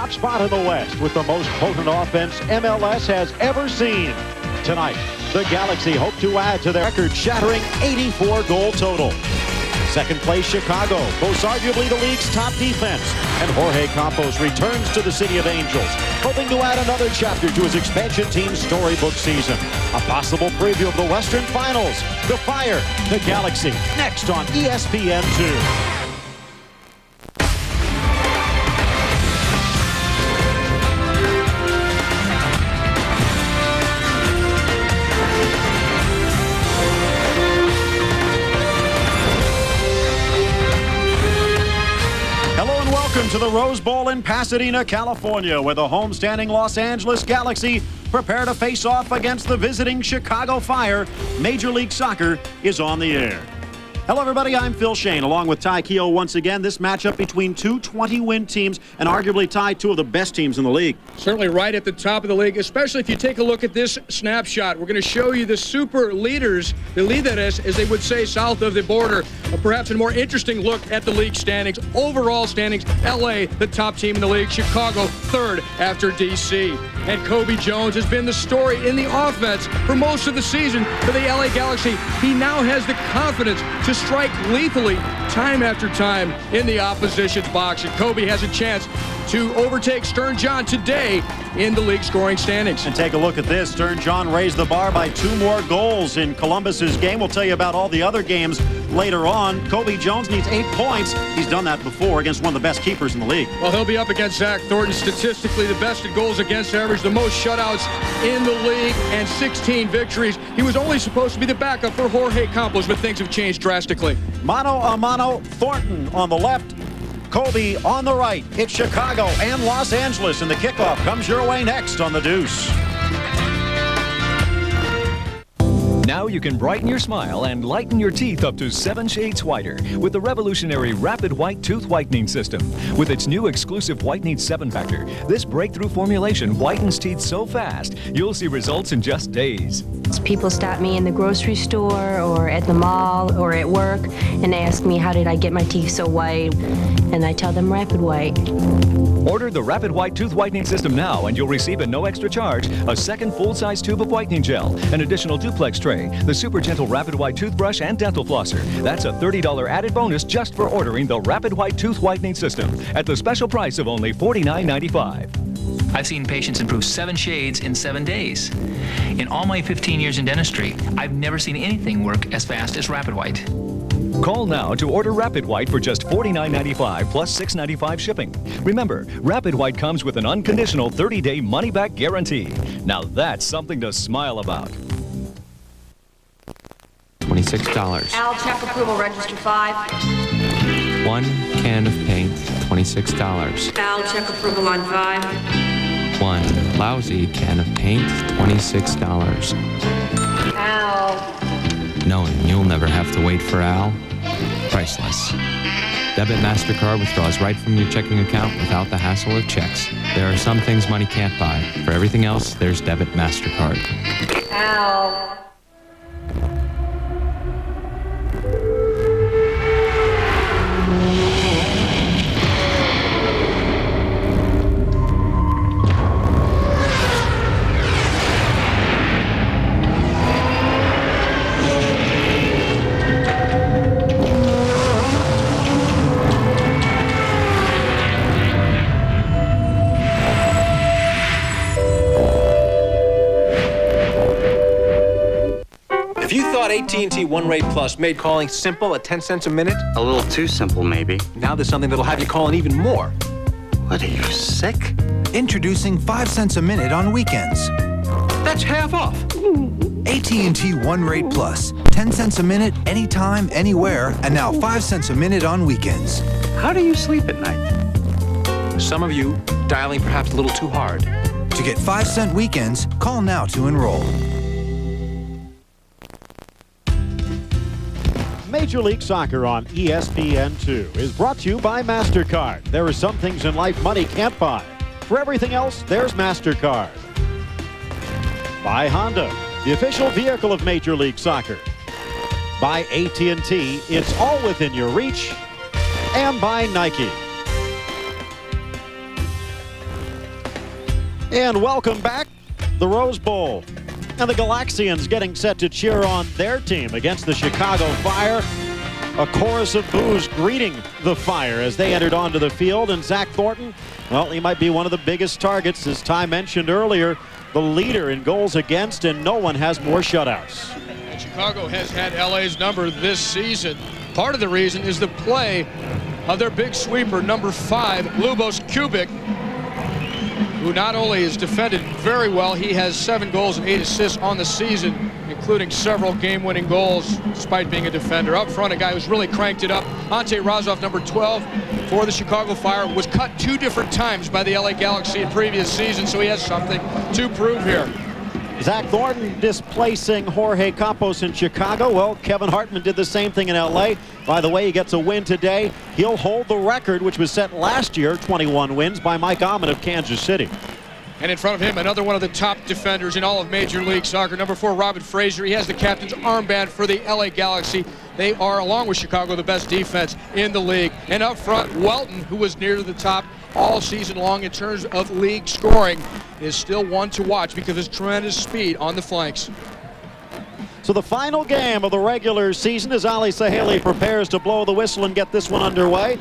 top spot in the West with the most potent offense MLS has ever seen. Tonight, the Galaxy hope to add to their record-shattering 84-goal total. Second place, Chicago, most arguably the league's top defense. And Jorge Campos returns to the City of Angels, hoping to add another chapter to his expansion team's storybook season. A possible preview of the Western Finals, the Fire, the Galaxy, next on ESPN2. Welcome to the Rose Bowl in Pasadena, California, where the homestanding Los Angeles Galaxy prepare to face off against the visiting Chicago Fire. Major League Soccer is on the air. Hello, everybody. I'm Phil Shane, along with Ty Keogh once again. This matchup between two 20-win teams and arguably tied two of the best teams in the league. Certainly right at the top of the league, especially if you take a look at this snapshot. We're going to show you the super leaders, the leaderes, as they would say, south of the border. Perhaps a more interesting look at the league standings. Overall standings, L.A., the top team in the league. Chicago, third after D.C. And Kobe Jones has been the story in the offense for most of the season for the L.A. Galaxy. He now has the confidence to strike lethally time after time in the opposition's box. And Kobe has a chance to overtake Stern John today in the league scoring standings. And take a look at this. Stern John raised the bar by 2 more goals in Columbus's game. We'll tell you about all the other games later on. Kobe Jones needs 8 points. He's done that before against one of the best keepers in the league. Well, he'll be up against Zach Thornton, statistically the best in goals against average, the most shutouts in the league, and 16 victories. He was only supposed to be the backup for Jorge Campos, but things have changed drastically. Mano a mano, Thornton on the left, Kobe on the right. It's Chicago and Los Angeles, and the kickoff comes your way next on The Deuce. Now you can brighten your smile and lighten your teeth up to 7 shades whiter with the revolutionary Rapid White Tooth Whitening System. With its new exclusive Whitening 7-Factor, this breakthrough formulation whitens teeth so fast, you'll see results in just days. People stop me in the grocery store or at the mall or at work and ask me how did I get my teeth so white, and I tell them Rapid White. Order the Rapid White Tooth Whitening System now and you'll receive at no extra charge a second full-size tube of whitening gel, an additional duplex tray, the super gentle Rapid White toothbrush, and dental flosser. That's a $30 added bonus just for ordering the Rapid White Tooth Whitening System at the special price of only $49.95. I've seen patients improve 7 shades in 7 days. In all my 15 years in dentistry, I've never seen anything work as fast as Rapid White. Call now to order Rapid White for just $49.95 plus $6.95 shipping. Remember, Rapid White comes with an unconditional 30-day money-back guarantee. Now that's something to smile about. $26. Al, check approval, register 5. 1 can of paint, $26. Al, check approval on 5. 1 lousy can of paint, $26. Al. Knowing you'll never have to wait for Al, priceless. Debit MasterCard withdraws right from your checking account without the hassle of checks. There are some things money can't buy. For everything else, there's Debit MasterCard. Al. If you thought AT&T One Rate Plus made calling simple at 10 cents a minute, a little too simple, maybe. Now there's something that'll have you calling even more. What, are you sick? Introducing 5 cents a minute on weekends. That's half off. AT&T One Rate Plus. 10 cents a minute, anytime, anywhere, and now 5 cents a minute on weekends. How do you sleep at night? Some of you dialing perhaps a little too hard. To get 5-cent weekends, call now to enroll. Major League Soccer on ESPN2 is brought to you by MasterCard. There are some things in life money can't buy. For everything else, there's MasterCard. By Honda, the official vehicle of Major League Soccer. By AT&T, it's all within your reach. And by Nike. And welcome back, the Rose Bowl. And the Galaxians getting set to cheer on their team against the Chicago Fire. A chorus of boos greeting the Fire as they entered onto the field. And Zach Thornton, well, he might be one of the biggest targets, as Ty mentioned earlier, the leader in goals against, and no one has more shutouts. And Chicago has had LA's number this season. Part of the reason is the play of their big sweeper, number 5, Lubos Kubik, who not only has defended very well, he has 7 goals and 8 assists on the season, including several game-winning goals despite being a defender. Up front, a guy who's really cranked it up, Ante Razov, number 12, for the Chicago Fire, was cut 2 different times by the LA Galaxy in previous seasons, so he has something to prove here. Zach Thornton displacing Jorge Campos in Chicago. Well, Kevin Hartman did the same thing in LA. By the way, he gets a win today. He'll hold the record, which was set last year, 21 wins, by Mike Ahmed of Kansas City. And in front of him, another one of the top defenders in all of Major League Soccer, number 4, Robin Fraser. He has the captain's armband for the LA Galaxy. They are, along with Chicago, the best defense in the league. And up front, Welton, who was near to the top all season long in terms of league scoring, is still one to watch because of his tremendous speed on the flanks. So the final game of the regular season as Ali Saheli prepares to blow the whistle and get this one underway.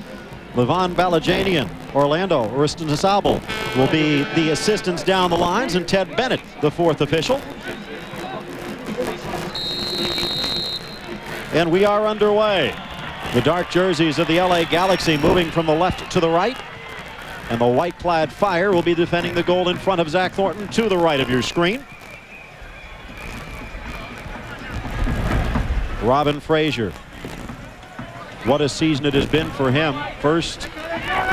Levan Balajanian, Orlando Aristinisabal will be the assistants down the lines, and Ted Bennett, the 4th official. And we are underway. The dark jerseys of the LA Galaxy moving from the left to the right. And the white-clad Fire will be defending the goal in front of Zach Thornton to the right of your screen. Robin Fraser. What a season it has been for him. First,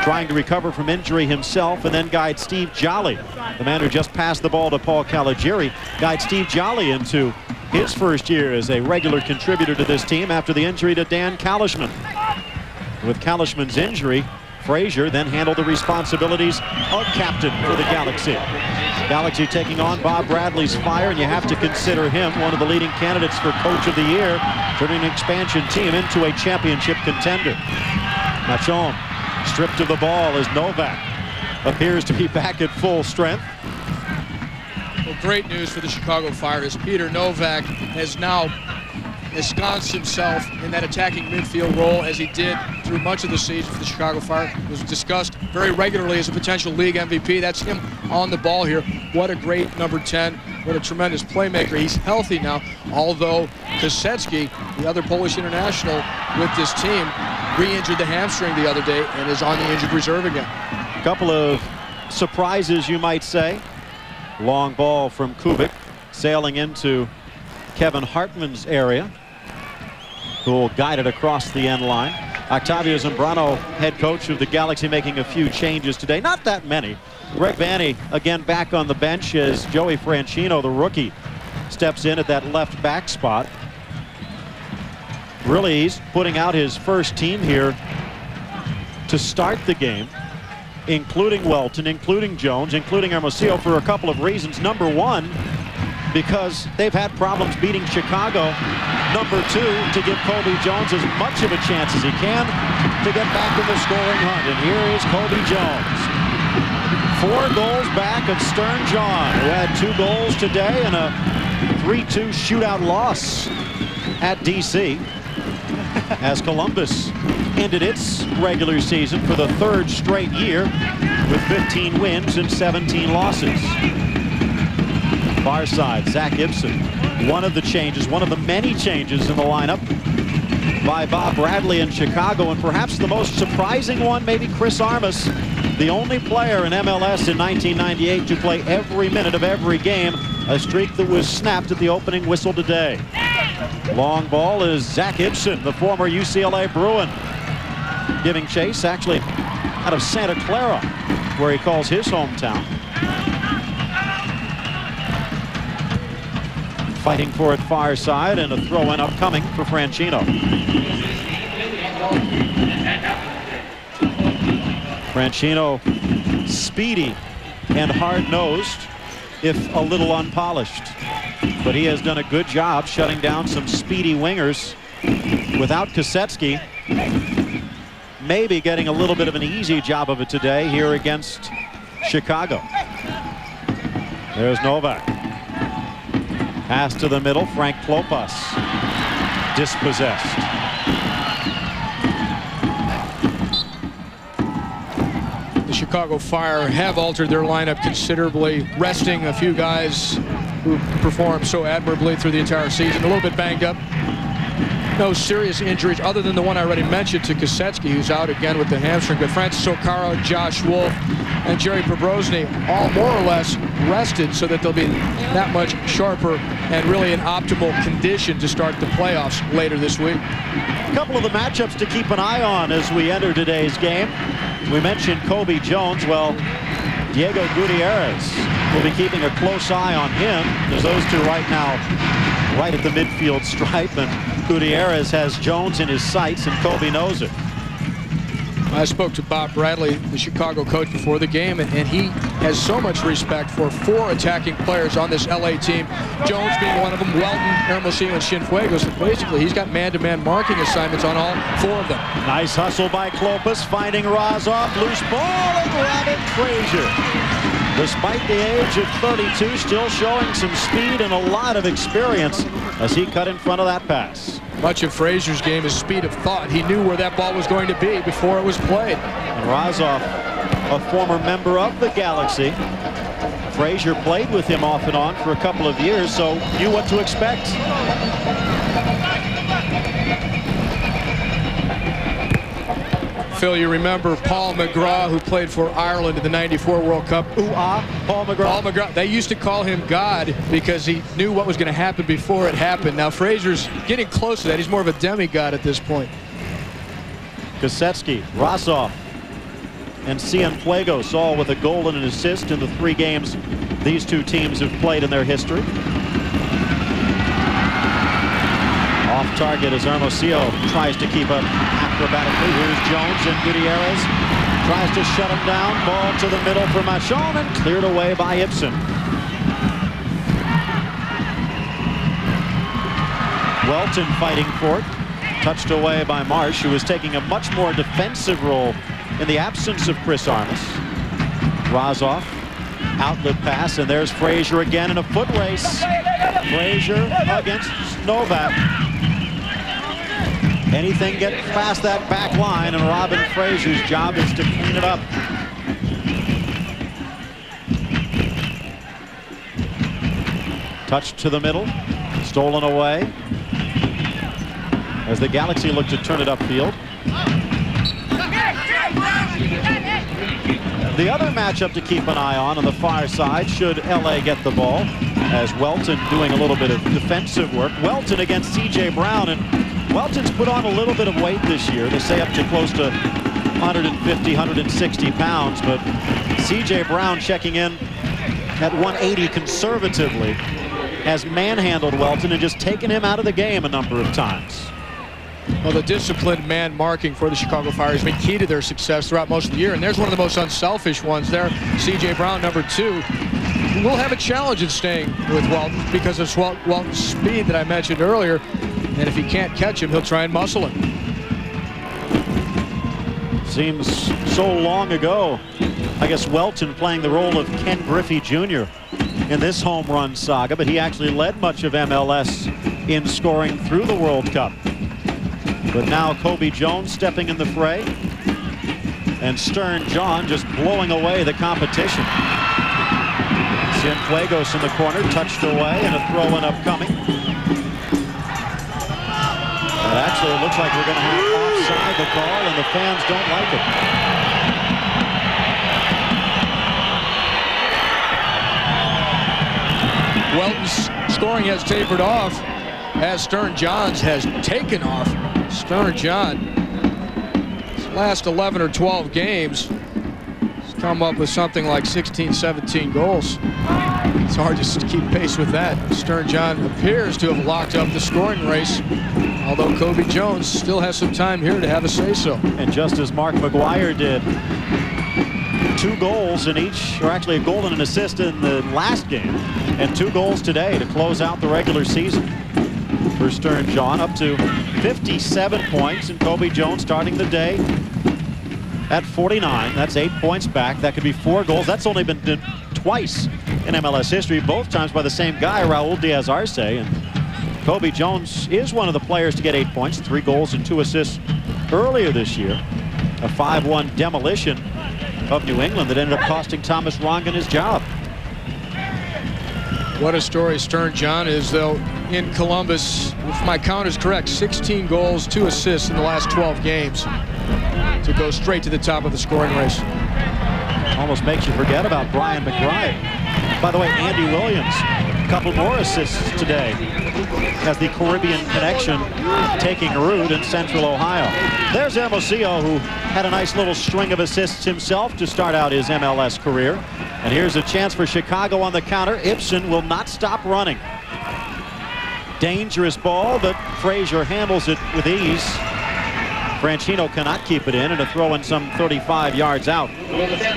trying to recover from injury himself, and then guide Steve Jolly, the man who just passed the ball to Paul Caligiuri, guide Steve Jolly into his first year as a regular contributor to this team after the injury to Dan Kalishman. With Kalishman's injury, Fraser then handled the responsibilities of captain for the Galaxy. Galaxy taking on Bob Bradley's Fire, and you have to consider him one of the leading candidates for Coach of the Year, turning an expansion team into a championship contender. Machon stripped of the ball as Novak appears to be back at full strength. Well, great news for the Chicago Fire as Peter Novak has now ensconced himself in that attacking midfield role as he did through much of the season for the Chicago Fire. It was discussed very regularly as a potential league MVP. That's him on the ball here. What a great number 10. What a tremendous playmaker. He's healthy now, although Kosecki, the other Polish international with this team, re-injured the hamstring the other day and is on the injured reserve again. A couple of surprises, you might say. Long ball from Kubik sailing into Kevin Hartman's area, who will guide it across the end line. Octavio Zambrano, head coach of the Galaxy, making a few changes today. Not that many. Greg Vanney again back on the bench as Joey Franchino, the rookie, steps in at that left back spot. Really, he's putting out his first team here to start the game, including Welton, including Jones, including Hermosillo, for a couple of reasons. Number one, because they've had problems beating Chicago. Number two, to give Colby Jones as much of a chance as he can to get back in the scoring hunt. And here is Colby Jones. 4 goals back of Stern John, who had 2 goals today and a 3-2 shootout loss at DC as Columbus ended its regular season for the 3rd straight year with 15 wins and 17 losses. Far side, Zach Hibson, one of the changes, one of the many changes in the lineup by Bob Bradley in Chicago, and perhaps the most surprising one, maybe Chris Armas, the only player in MLS in 1998 to play every minute of every game, a streak that was snapped at the opening whistle today. Long ball is Zach Hibson, the former UCLA Bruin, giving chase actually out of Santa Clara, where he calls his hometown. Fighting for it far side, and a throw-in upcoming for Franchino. Franchino, speedy and hard-nosed, if a little unpolished. But he has done a good job shutting down some speedy wingers without Kosecki. Maybe getting a little bit of an easy job of it today here against Chicago. There's Novak. Pass to the middle. Frank Klopas. Dispossessed. The Chicago Fire have altered their lineup considerably, resting a few guys who performed so admirably through the entire season. A little bit banged up. No serious injuries other than the one I already mentioned to Kasetsky, who's out again with the hamstring. But Francis Okara, Josh Wolf, and Jerry Pobrosny all more or less rested so that they'll be that much sharper and really in optimal condition to start the playoffs later this week. A couple of the matchups to keep an eye on as we enter today's game. We mentioned Kobe Jones. Well, Diego Gutierrez will be keeping a close eye on him because those two right now right at the midfield stripe, and Gutierrez has Jones in his sights, and Kobe knows it. I spoke to Bob Bradley, the Chicago coach, before the game, and he has so much respect for 4 attacking players on this LA team. Jones being one of them, Welton, Hermosillo, and Cienfuegos. So basically, he's got man-to-man marking assignments on all 4 of them. Nice hustle by Klopas, finding Razov, loose ball, and Robin Fraser. Despite the age of 32, still showing some speed and a lot of experience as he cut in front of that pass. Much of Fraser's game is speed of thought. He knew where that ball was going to be before it was played. And Razov, a former member of the Galaxy. Fraser played with him off and on for a couple of years, so knew what to expect. Phil, you remember Paul McGraw, who played for Ireland in the '94 World Cup. Paul McGraw. Paul McGraw. They used to call him God because he knew what was going to happen before it happened. Now Fraser's getting close to that. He's more of a demigod at this point. Kasetsky, Razov, and Cienfuegos all with a goal and an assist in the 3 games these two teams have played in their history. Off target as Hermosillo tries to keep up acrobatically. Here's Jones, and Gutierrez tries to shut him down. Ball to the middle for Machon, and cleared away by Hibson. Welton fighting for it. Touched away by Marsh, who is taking a much more defensive role in the absence of Chris Armas. Razov, outlet pass, and there's Fraser again in a foot race. Fraser against Novak. Anything get past that back line, and Robin Fraser's job is to clean it up. Touch to the middle, stolen away as the Galaxy look to turn it upfield. The other matchup to keep an eye on the far side, should LA get the ball, as Welton doing a little bit of defensive work. Welton against C.J. Brown, and Welton's put on a little bit of weight this year. They say up to close to 150, 160 pounds, but C.J. Brown checking in at 180 conservatively has manhandled Welton and just taken him out of the game a number of times. Well, the disciplined man marking for the Chicago Fire has been key to their success throughout most of the year, and there's one of the most unselfish ones there. C.J. Brown, number 2, will have a challenge in staying with Welton because of Welton's speed that I mentioned earlier, and if he can't catch him, he'll try and muscle him. Seems so long ago. I guess Welton playing the role of Ken Griffey Jr. in this home run saga, but he actually led much of MLS in scoring through the World Cup. But now Kobe Jones stepping in the fray, and Stern John just blowing away the competition. Cienfuegos in the corner, touched away, and a throw-in upcoming. And actually, it looks like we're going to have offside the call, and the fans don't like it. Welton's scoring has tapered off as Stern John's has taken off. Stern John, his last 11 or 12 games, has come up with something like 16, 17 goals. It's hard to keep pace with that. Stern John appears to have locked up the scoring race, although Kobe Jones still has some time here to have a say-so. And just as Mark McGuire did, 2 goals in each, or actually a goal and an assist in the last game, and 2 goals today to close out the regular season. For Stern John, up to 57 points, and Kobe Jones starting the day at 49. That's 8 points back. That could be 4 goals. That's only been done twice in MLS history, both times by the same guy, Raul Diaz-Arce. And Kobe Jones is one of the players to get 8 points, 3 goals and 2 assists earlier this year. A 5-1 demolition of New England that ended up costing Thomas Rongen his job. What a story Stern John is, though, in Columbus. If my count is correct, 16 goals, 2 assists in the last 12 games to go straight to the top of the scoring race. Almost makes you forget about Brian McBride. By the way, Andy Williams, a couple more assists today as the Caribbean connection taking root in Central Ohio. There's Hermosillo, who had a nice little string of assists himself to start out his MLS career. And here's a chance for Chicago on the counter. Hibson will not stop running. Dangerous ball, but Fraser handles it with ease. Franchino cannot keep it in, and a throw in some 35 yards out.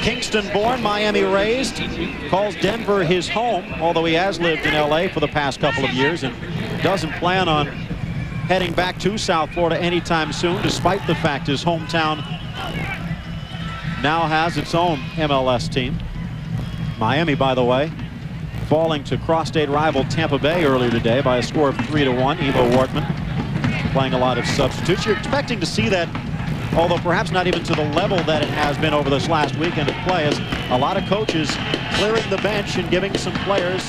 Kingston-born, Miami raised, calls Denver his home, although he has lived in LA for the past couple of years and doesn't plan on heading back to South Florida anytime soon, despite the fact his hometown now has its own MLS team. Miami, by the way, falling to cross-state rival Tampa Bay earlier today by a score of 3-1. Ivo Wortman playing a lot of substitutes. You're expecting to see that, although perhaps not even to the level that it has been over this last weekend of play, as a lot of coaches clearing the bench and giving some players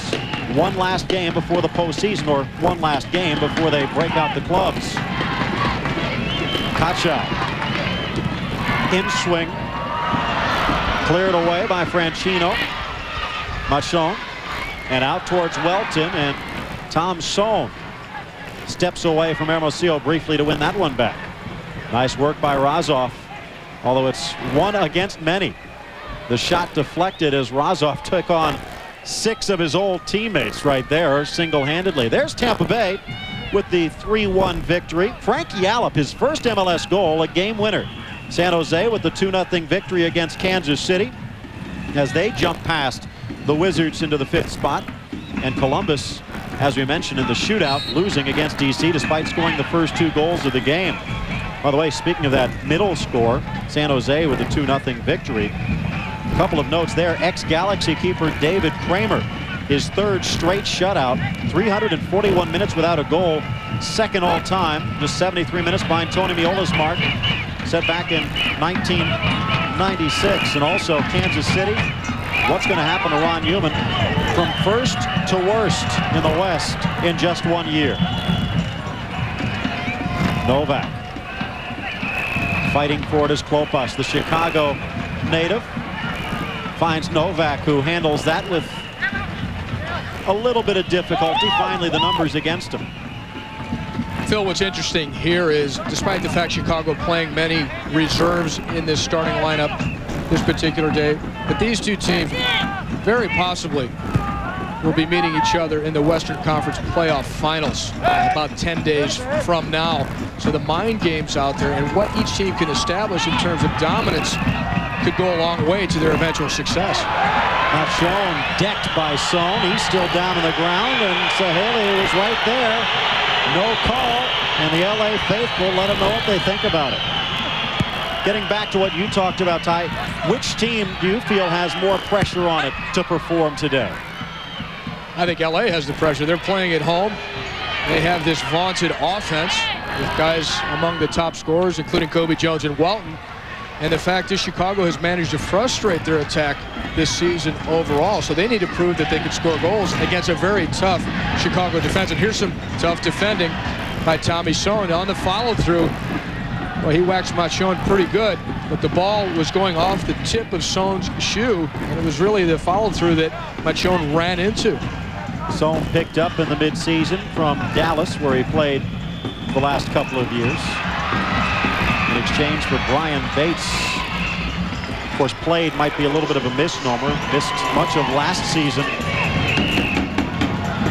one last game before the postseason, or one last game before they break out the clubs. Kacha in swing, cleared away by Franchino. Machon, and out towards Welton, and Tom Sohn steps away from Hermosillo briefly to win that one back. Nice work by Razov, although it's one against many. The shot deflected as Razov took on 6 of his old teammates right there single-handedly. There's Tampa Bay with the 3-1 victory. Frank Yallop, his first MLS goal, a game winner. San Jose with the 2-0 victory against Kansas City as they jump past the Wizards into the 5th spot. And Columbus, as we mentioned, in the shootout, losing against DC despite scoring the first 2 goals of the game. By the way, speaking of that middle score, San Jose with a 2-0 victory. A couple of notes there. Ex-Galaxy keeper David Kramer, his 3rd straight shutout, 341 minutes without a goal, 2nd all-time, just 73 minutes behind Tony Meola's mark, set back in 1996. And also Kansas City. What's going to happen to Ron Newman from first to worst in the West in just 1 year? Novak fighting for it as Klopas, the Chicago native, finds Novak, who handles that with a little bit of difficulty. Finally, the numbers against him. Phil, what's interesting here is, despite the fact Chicago playing many reserves in this starting lineup this particular day, but these two teams very possibly will be meeting each other in the Western Conference playoff finals about 10 days from now. So the mind games out there and what each team can establish in terms of dominance could go a long way to their eventual success. Not shown, decked by Sohn. He's still down on the ground, and Saheli was right there. No call, and the LA faithful let him know what they think about it. Getting back to what you talked about, Ty, which team do you feel has more pressure on it to perform today? I think LA has the pressure. They're playing at home. They have this vaunted offense with guys among the top scorers, including Kobe Jones and Welton. And the fact is Chicago has managed to frustrate their attack this season overall. So they need to prove that they can score goals against a very tough Chicago defense. And here's some tough defending by Tommy Sohn on the follow-through. Well, he waxed Machon pretty good, but the ball was going off the tip of Sohn's shoe, and it was really the follow-through that Machon ran into. Sohn picked up in the midseason from Dallas, where he played the last couple of years, in exchange for Brian Bates. Of course, played might be a little bit of a misnomer. Missed much of last season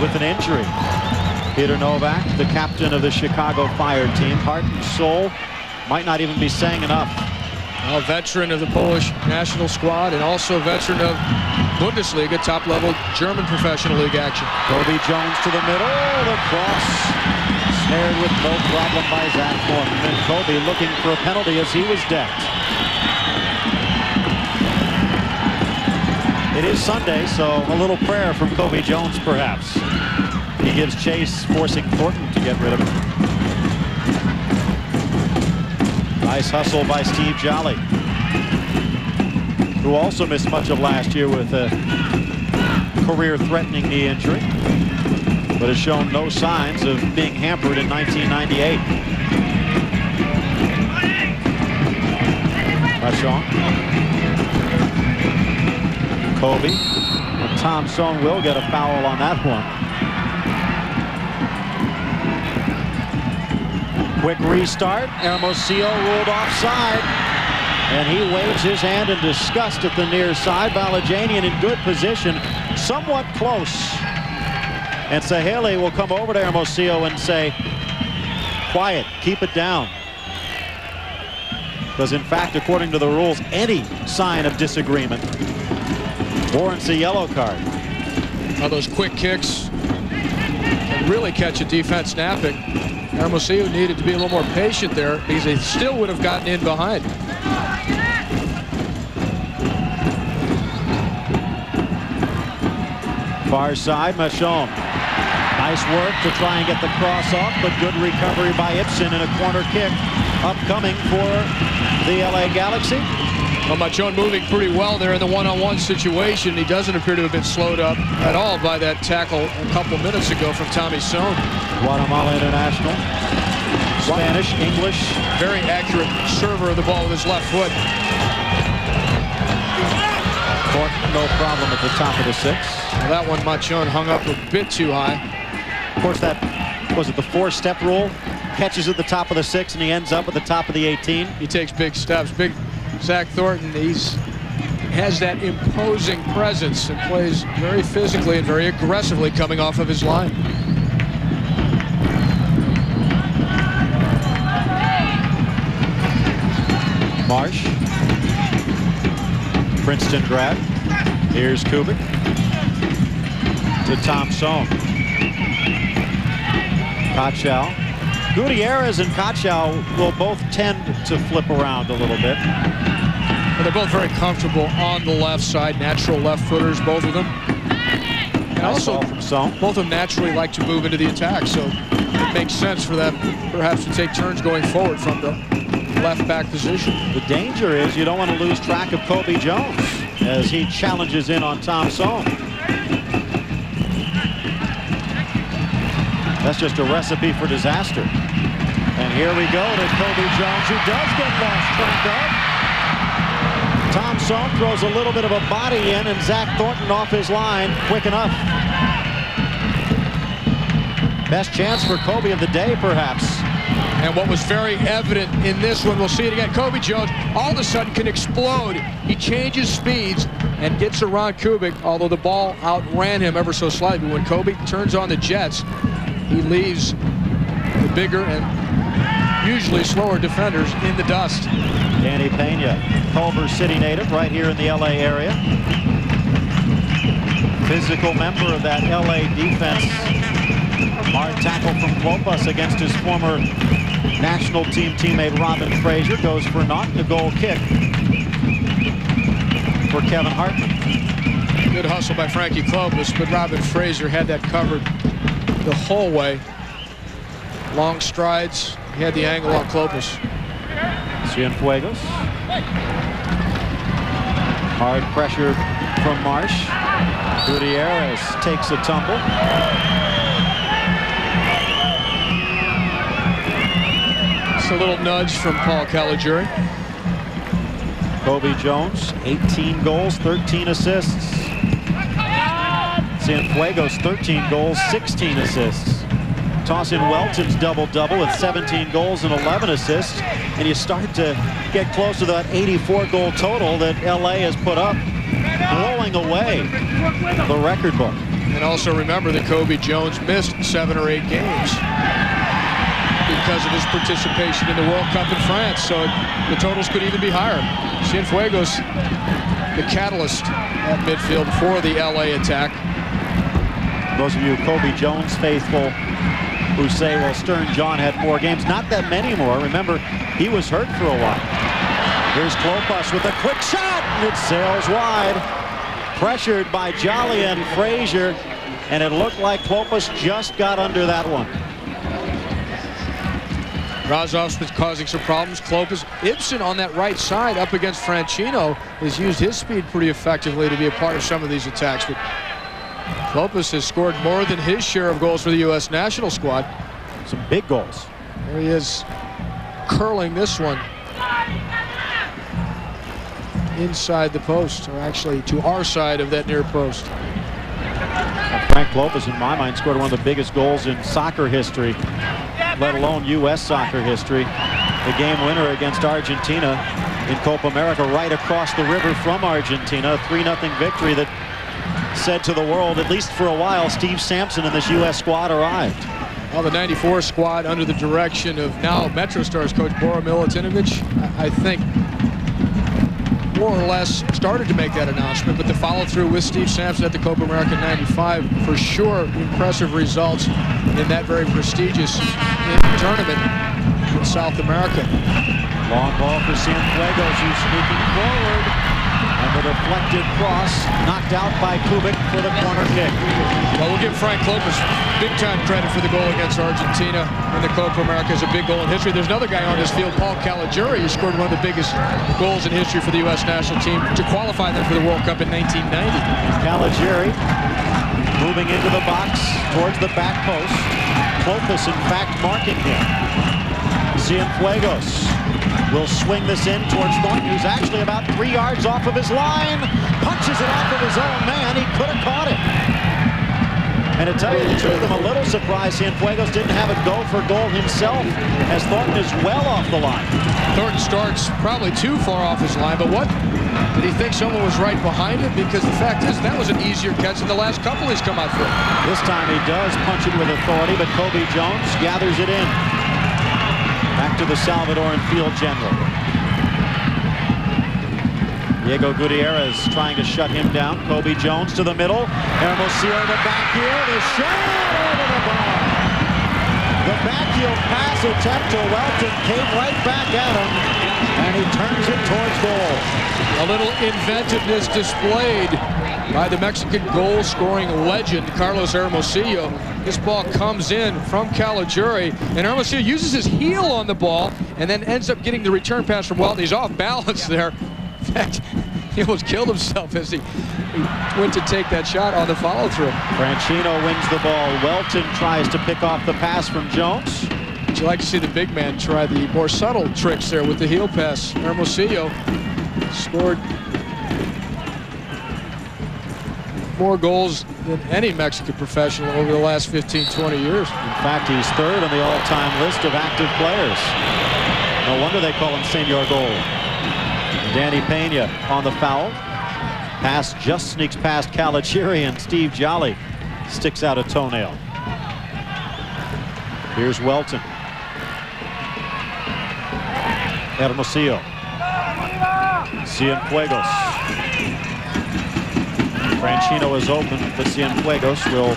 with an injury. Peter Novak, the captain of the Chicago Fire team, heart and soul, might not even be saying enough. A veteran of the Polish national squad and also a veteran of Bundesliga, top-level German professional league action. Kobe Jones to the middle, the cross snared with no problem by Zach Morton. And Kobe looking for a penalty as he was decked. It is Sunday, so a little prayer from Kobe Jones, perhaps. He gives chase, forcing Thornton to get rid of him. Nice hustle by Steve Jolly, who also missed much of last year with a career-threatening knee injury, but has shown no signs of being hampered in 1998. Vachon. Kobe. And Tom Sohn will get a foul on that one. Quick restart. Hermosillo ruled offside. And he waves his hand in disgust at the near side. Balajanian in good position, somewhat close. And Sahele will come over to Hermosillo and say, quiet, keep it down. Because in fact, according to the rules, any sign of disagreement warrants a yellow card. Now those quick kicks really catch a defense napping. Hermosillo needed to be a little more patient there because they still would have gotten in behind. Far side, Machon. Nice work to try and get the cross off, but good recovery by Hibson and a corner kick upcoming for the LA Galaxy. Well, Machon moving pretty well there in the one-on-one situation. He doesn't appear to have been slowed up at all by that tackle a couple minutes ago from Tommy Sohn. Guatemala international. Spanish, English. Very accurate server of the ball with his left foot. No problem at the top of the 6. Well, that one Machon hung up a bit too high. Of course, that was it, the 4-step rule. Catches at the top of the 6 and he ends up at the top of the 18. He takes big steps. Big Zach Thornton, has that imposing presence and plays very physically and very aggressively coming off of his line. Marsh. Princeton grad. Here's Kubik to Tom Sohn. Kachow. Gutierrez and Kachow will both tend to flip around a little bit. But they're both very comfortable on the left side, natural left footers, both of them. And also, both of them naturally like to move into the attack, so it makes sense for them perhaps to take turns going forward from the left back position. The danger is you don't want to lose track of Kobe Jones as he challenges in on Tom Sohn. That's just a recipe for disaster. And here we go to Kobe Jones, who does get lost track of. Tom Sohn throws a little bit of a body in, and Zach Thornton off his line quick enough. Best chance for Kobe of the day, perhaps. And what was very evident in this one, we'll see it again, Kobe Jones all of a sudden can explode. He changes speeds and gets around Kubik, although the ball outran him ever so slightly. But when Kobe turns on the jets, he leaves the bigger and usually slower defenders in the dust. Danny Pena, Culver City native, right here in the LA area. Physical member of that LA defense. Hard tackle from Klopas against his former national team teammate Robin Fraser. Goes for naught, and a goal kick for Kevin Hartman. Good hustle by Frankie Klopas, but Robin Fraser had that covered the whole way. Long strides. He had the angle on Klopas. Cienfuegos. Hard pressure from Marsh. Gutierrez takes a tumble. Just a little nudge from Paul Caligiuri. Kobe Jones, 18 goals, 13 assists. Cienfuegos, 13 goals, 16 assists. Toss in Welton's double-double with 17 goals and 11 assists. And you start to get close to that 84-goal total that LA has put up, blowing away the record book. And also remember that Kobe Jones missed 7 or 8 games because of his participation in the World Cup in France. So the totals could even be higher. Cienfuegos, the catalyst at midfield for the LA attack. Those of you Kobe Jones faithful who say, well, Stern John had 4 games. Not that many more. Remember, he was hurt for a while. Here's Klopas with a quick shot, and it sails wide. pressured by Jolly and Fraser, and it looked like Klopas just got under that one. Rozov's been causing some problems. Klopas, Hibson on that right side up against Franchino has used his speed pretty effectively to be a part of some of these attacks. But Klopas has scored more than his share of goals for the U.S. national squad. Some big goals. There he is, curling this one inside the post, or actually to our side of that near post. Frank Klopas, in my mind, scored one of the biggest goals in soccer history, let alone U.S. soccer history. The game winner against Argentina in Copa America, right across the river from Argentina. A 3-0 victory that said to the world, at least for a while, Steve Sampson and this U.S. squad arrived. Well, the 94 squad under the direction of now MetroStars coach Bora Milutinovic, I think more or less started to make that announcement, but the follow-through with Steve Sampson at the Copa America '95, for sure, impressive results in that very prestigious tournament in South America. Long ball for Cienfuegos, who's sneaking forward, and the deflected cross knocked out by Kubik for the corner kick. Well, we'll give Frank Klopas big-time credit for the goal against Argentina in the Copa America. It's a big goal in history. There's another guy on this field, Paul Caligiuri, who scored one of the biggest goals in history for the U.S. national team to qualify them for the World Cup in 1990. Caligiuri moving into the box towards the back post. Klopas, in fact, marking him. Cienfuegos will swing this in towards Thornton, who's actually about 3 yards off of his line. Punches it off of his own man. He could have caught it. And to tell you the truth, I'm a little surprised Cienfuegos didn't have a go for goal himself, as Thornton is well off the line. Thornton starts probably too far off his line, but what? Did he think someone was right behind him? Because the fact is, that was an easier catch than the last couple he's come out for. This time he does punch it with authority, but Kobe Jones gathers it in. Back to the Salvadoran field general. Diego Gutierrez trying to shut him down. Kobe Jones to the middle. Hermosillo the back heel. The shot over the bar. The backheel pass attempt to Welton came right back at him, and he turns it towards goal. A little inventiveness displayed by the Mexican goal-scoring legend, Carlos Hermosillo. This ball comes in from Caligiuri, and Hermosillo uses his heel on the ball and then ends up getting the return pass from Welton. He's off balance there. In fact, he almost killed himself as he went to take that shot on the follow-through. Franchino wins the ball. Welton tries to pick off the pass from Jones. Would you like to see the big man try the more subtle tricks there with the heel pass? Hermosillo scored more goals than any Mexican professional over the last 15-20 years. In fact, he's third on the all-time list of active players. No wonder they call him Senor Goal. Danny Pena on the foul. Pass just sneaks past Caligiuri, and Steve Jolly sticks out a toenail. Here's Welton. Hermosillo. Cienfuegos. Franchino is open, but Cienfuegos will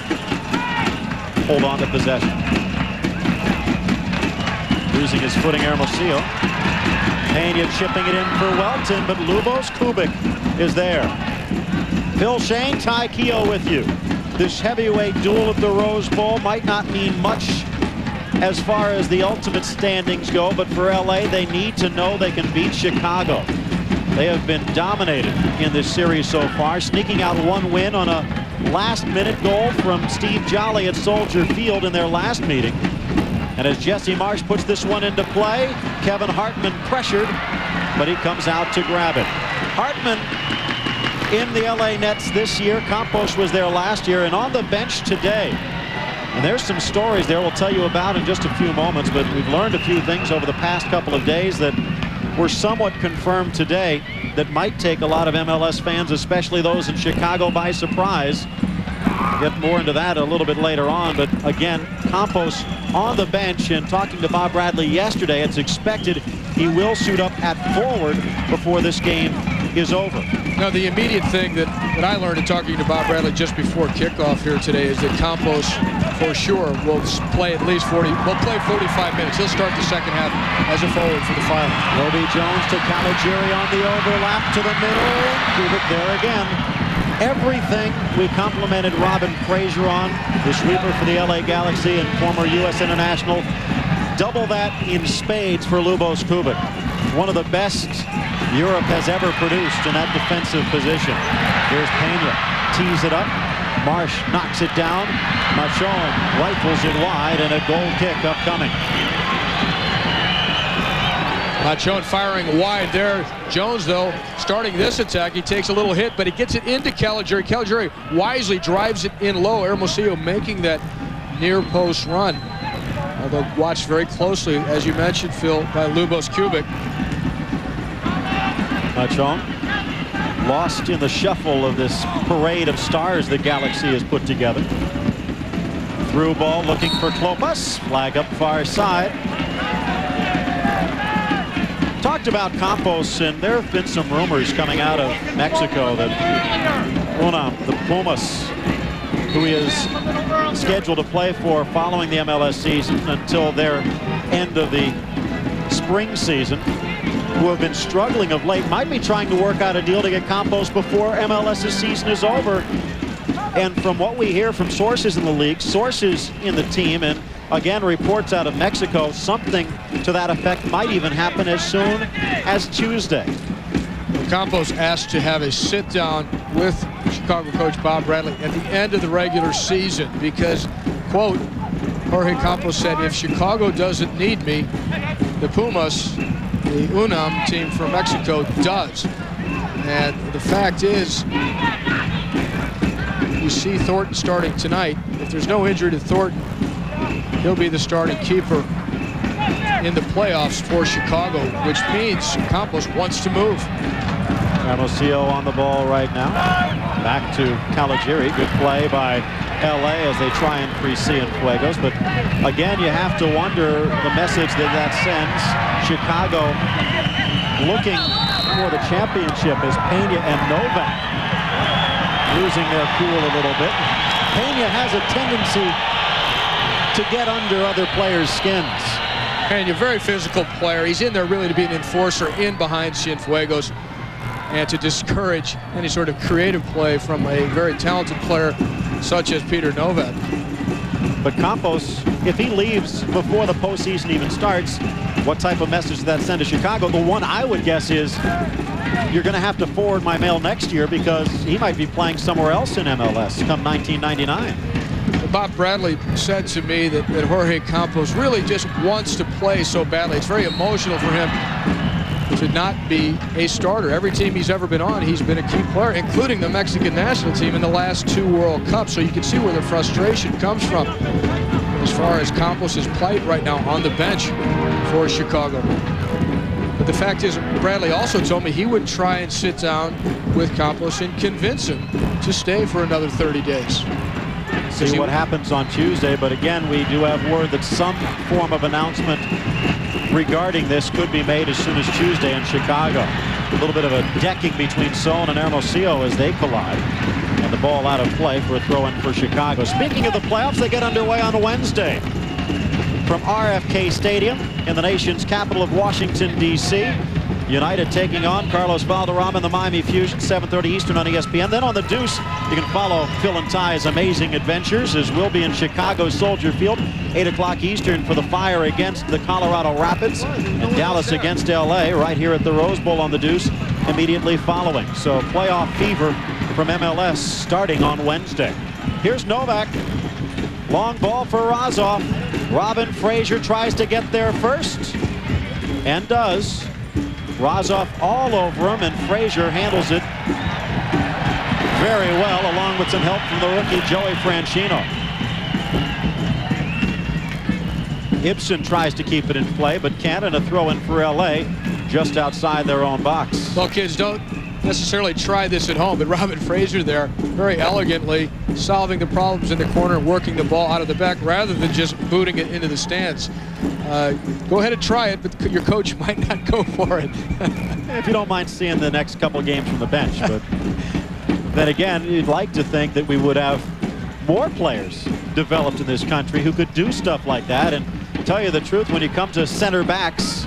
hold on to possession. Losing his footing, Hermosillo. Pena chipping it in for Welton, but Lubos Kubik is there. Phil Shane, Ty Keogh with you. This heavyweight duel at the Rose Bowl might not mean much as far as the ultimate standings go, but for LA, they need to know they can beat Chicago. They have been dominated in this series so far, sneaking out one win on a last-minute goal from Steve Jolly at Soldier Field in their last meeting. And as Jesse Marsh puts this one into play, Kevin Hartman pressured, but he comes out to grab it. Hartman in the LA Nets this year. Campos was there last year and on the bench today. And there's some stories there we'll tell you about in just a few moments, but we've learned a few things over the past couple of days that were somewhat confirmed today that might take a lot of MLS fans, especially those in Chicago, by surprise. Get more into that a little bit later on, but again, Campos on the bench, and talking to Bob Bradley yesterday, it's expected he will suit up at forward before this game is over. Now, the immediate thing that I learned in talking to Bob Bradley just before kickoff here today is that Campos, for sure, will play at least 45 minutes. He'll start the second half as a forward for the final. Kobe Jones to Caligiuri on the overlap to the middle. Kubik there again. Everything we complimented Robin Fraser on, the sweeper for the LA Galaxy and former U.S. international, double that in spades for Lubos Kubik. One of the best Europe has ever produced in that defensive position. Here's Pena, tees it up. Marsh knocks it down. Machon rifles it wide, and a goal kick upcoming. Machon firing wide there. Jones, though, starting this attack, he takes a little hit, but he gets it into Caligiuri. Caligiuri wisely drives it in low. Hermosillo making that near post run. Although watched very closely, as you mentioned, Phil, by Lubos Kubik. Machon lost in the shuffle of this parade of stars the Galaxy has put together. Through ball looking for Klopas. Flag up far side. Talked about Campos, and there have been some rumors coming out of Mexico that Unam, the Pumas, who he is scheduled to play for following the MLS season until their end of the spring season, who have been struggling of late, might be trying to work out a deal to get Campos before MLS's season is over. And from what we hear from sources in the league, sources in the team, and again reports out of Mexico, something to that effect might even happen as soon as Tuesday. Campos asked to have a sit-down with Chicago coach Bob Bradley at the end of the regular season because, quote, Jorge Campos said, if Chicago doesn't need me, the Pumas, the UNAM team from Mexico, does. And the fact is, you see Thornton starting tonight. If there's no injury to Thornton, he'll be the starting keeper in the playoffs for Chicago, which means Campos wants to move. Hermosillo on the ball right now. Back to Caligiuri. Good play by LA as they try and free Cienfuegos. But again, you have to wonder the message that sends. Chicago looking for the championship as Pena and Novak losing their cool a little bit. Pena has a tendency to get under other players' skins. Pena, very physical player. He's in there really to be an enforcer in behind Cienfuegos and to discourage any sort of creative play from a very talented player such as Peter Novak. But Campos, if he leaves before the postseason even starts, what type of message does that send to Chicago? The one I would guess is you're going to have to forward my mail next year because he might be playing somewhere else in MLS come 1999. Bob Bradley said to me that Jorge Campos really just wants to play so badly. It's very emotional for him to not be a starter. Every team he's ever been on, he's been a key player, including the Mexican national team in the last 2 World Cups. So you can see where the frustration comes from as far as Campos' plight right now on the bench for Chicago. But the fact is, Bradley also told me he would try and sit down with Campos and convince him to stay for another 30 days. See what happens on Tuesday, but again, we do have word that some form of announcement regarding this could be made as soon as Tuesday in Chicago. A little bit of a decking between Son and Hermosillo as they collide. And the ball out of play for a throw-in for Chicago. Speaking of the playoffs, they get underway on Wednesday from RFK Stadium in the nation's capital of Washington, D.C. United taking on Carlos Valderrama and the Miami Fusion, 7:30 Eastern on ESPN. Then on the Deuce, you can follow Phil and Ty's amazing adventures as we'll be in Chicago Soldier Field, 8 o'clock Eastern for the Fire against the Colorado Rapids, and Dallas against LA right here at the Rose Bowl on the Deuce immediately following. So playoff fever from MLS starting on Wednesday. Here's Novak. Long ball for Razov. Robin Fraser tries to get there first and does. Razov all over him, and Fraser handles it very well, along with some help from the rookie Joey Franchino. Hibson tries to keep it in play, but can't, and a throw-in for LA just outside their own box. Well, kids, don't necessarily try this at home, but Robin Fraser there very elegantly solving the problems in the corner and working the ball out of the back rather than just booting it into the stands. Go ahead and try it, but your coach might not go for it. If you don't mind seeing the next couple games from the bench. But then again, you'd like to think that we would have more players developed in this country who could do stuff like that. And to tell you the truth, when you come to center backs,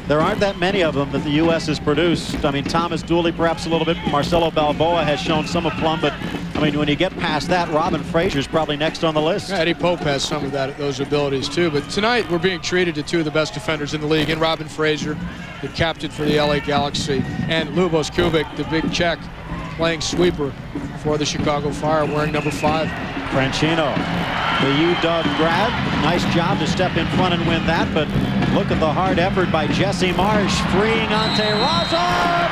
There aren't that many of them that the U.S. has produced. I mean, Thomas Dooley perhaps a little bit. Marcelo Balboa has shown some aplomb, but I mean, when you get past that, Robin Fraser's probably next on the list. Yeah, Eddie Pope has some of those abilities too. But tonight we're being treated to two of the best defenders in the league, in Robin Fraser, the captain for the LA Galaxy, and Lubos Kubik, the big Czech, playing sweeper for the Chicago Fire, wearing number 5. Franchino, the UW grab. Nice job to step in front and win that, but look at the hard effort by Jesse Marsh, freeing Ante Razov.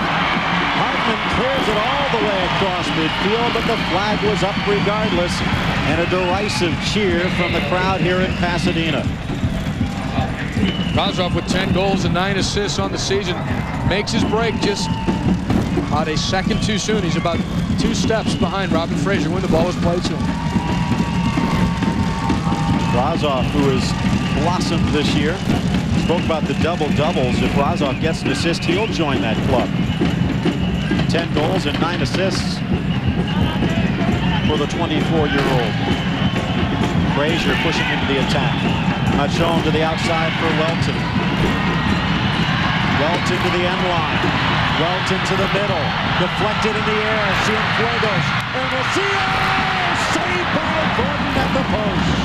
Hartman clears it all the way across midfield, but the flag was up regardless, and a derisive cheer from the crowd here in Pasadena. Razov with 10 goals and 9 assists on the season makes his break just about a second too soon. He's about 2 steps behind Robin Fraser when the ball was played to him. Razov, who has blossomed this year, spoke about the double-doubles. If Razov gets an assist, he'll join that club. 10 goals and 9 assists for the 24-year-old. Fraser pushing into the attack. Not shown to the outside for Welton. Welton to the end line. Welton to the middle. Deflected in the air. Cienfuegos. Hermosillo! Saved by Thornton at the post.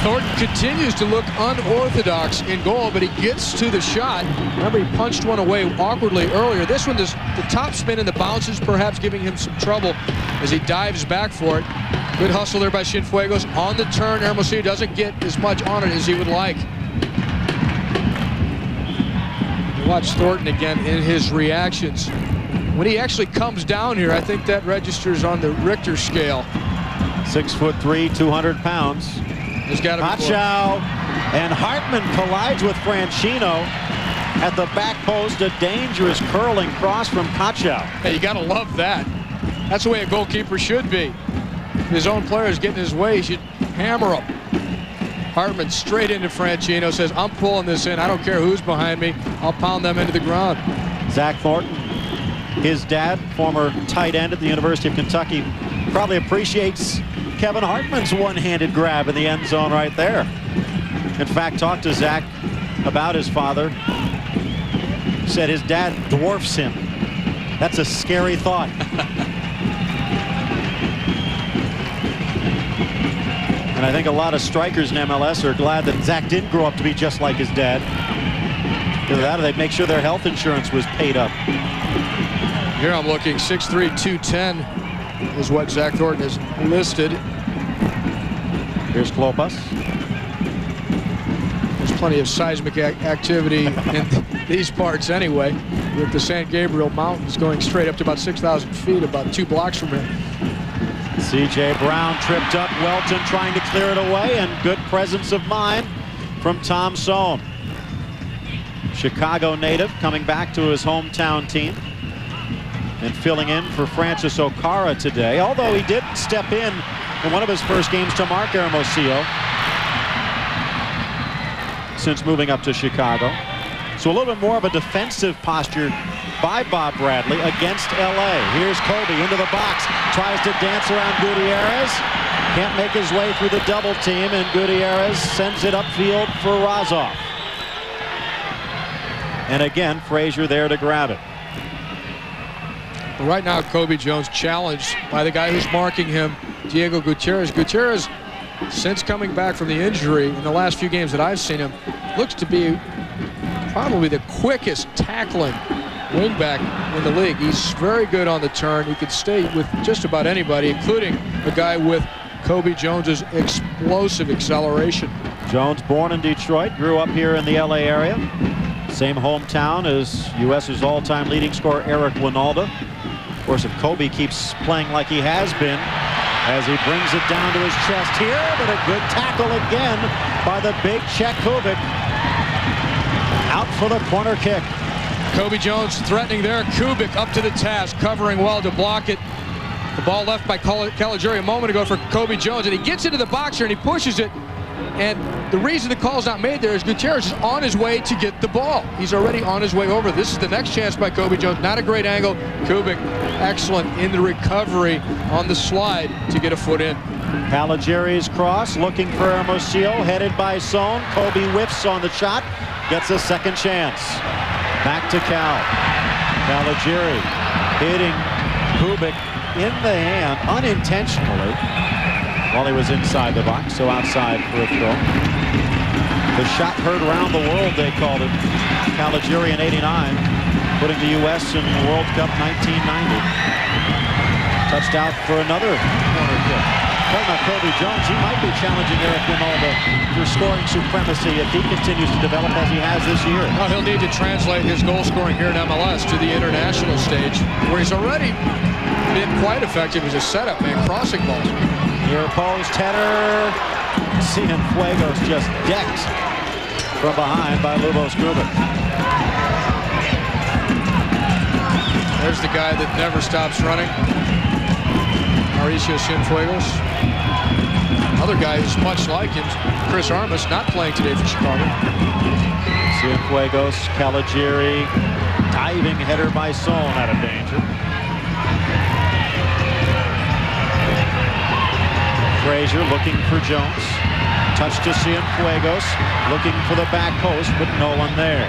Thornton continues to look unorthodox in goal, but he gets to the shot. Remember, he punched one away awkwardly earlier. This one, the top spin and the bounces perhaps giving him some trouble as he dives back for it. Good hustle there by Cienfuegos. On the turn, Hermosillo doesn't get as much on it as he would like. Watch Thornton again in his reactions. When he actually comes down here, I think that registers on the Richter scale. 6'3", 200 pounds. He's got Kachow, and Hartman collides with Franchino at the back post. A dangerous curling cross from Kachow. Hey, you gotta love that. That's the way a goalkeeper should be. If his own player is getting his way, he should hammer him. Hartman straight into Franchino, says, I'm pulling this in. I don't care who's behind me. I'll pound them into the ground. Zach Thornton, his dad, former tight end at the University of Kentucky, probably appreciates Kevin Hartman's one-handed grab in the end zone right there. In fact, talked to Zach about his father. Said his dad dwarfs him. That's a scary thought. And I think a lot of strikers in MLS are glad that Zach didn't grow up to be just like his dad. Either that or they'd make sure their health insurance was paid up. Here I'm looking, 6'3", 210 is what Zach Thornton is listed. Here's Klopas. There's plenty of seismic activity in these parts anyway, with the San Gabriel Mountains going straight up to about 6,000 feet, about 2 blocks from here. C.J. Brown tripped up. Welton trying to clear it away, and good presence of mind from Tom Sohm. Chicago native coming back to his hometown team and filling in for Francis Okara today, although he did step in one of his first games to mark Hermosillo since moving up to Chicago. So a little bit more of a defensive posture by Bob Bradley against LA. Here's Kobe into the box, tries to dance around Gutierrez, can't make his way through the double team, and Gutierrez sends it upfield for Razov. And again, Fraser there to grab it. Right now, Kobe Jones challenged by the guy who's marking him, Diego Gutierrez. Gutierrez, since coming back from the injury in the last few games that I've seen him, looks to be probably the quickest tackling wingback in the league. He's very good on the turn. He could stay with just about anybody, including a guy with Kobe Jones's explosive acceleration. Jones, born in Detroit, grew up here in the LA area. Same hometown as US's all-time leading scorer Eric Winalda. Of course, if Kobe keeps playing like he has been, as he brings it down to his chest here, but a good tackle again by the big Czech Kubik. Out for the corner kick. Kobe Jones threatening there. Kubik up to the task, covering well to block it. The ball left by Caligiuri a moment ago for Kobe Jones, and he gets into the boxer and he pushes it. And the reason the call's not made there is Gutierrez is on his way to get the ball. He's already on his way over. This is the next chance by Kobe Jones. Not a great angle. Kubik, excellent in the recovery on the slide to get a foot in. Caligiuri's cross, looking for Hermosillo, headed by Son. Kobe whiffs on the shot, gets a second chance. Back to Cal. Caligiuri hitting Kubik in the hand unintentionally while he was inside the box, so outside for a throw. The shot heard around the world, they called it. Caligiuri in '89, putting the U.S. in the World Cup 1990. Touched out for another corner kick. Talking about Kobe Jones, he might be challenging Eric Grimaldo for scoring supremacy if he continues to develop as he has this year. Well, he'll need to translate his goal scoring here in MLS to the international stage, where he's already been quite effective as a setup man, crossing balls. Near post header. Cienfuegos just decked from behind by Lubos Kubik. There's the guy that never stops running. Mauricio Cienfuegos. Another guy who's much like him, Chris Armas, not playing today for Chicago. Cienfuegos, Caligiuri, diving header by Son out of danger. Fraser looking for Jones. Touch to Cienfuegos, looking for the back post, but no one there.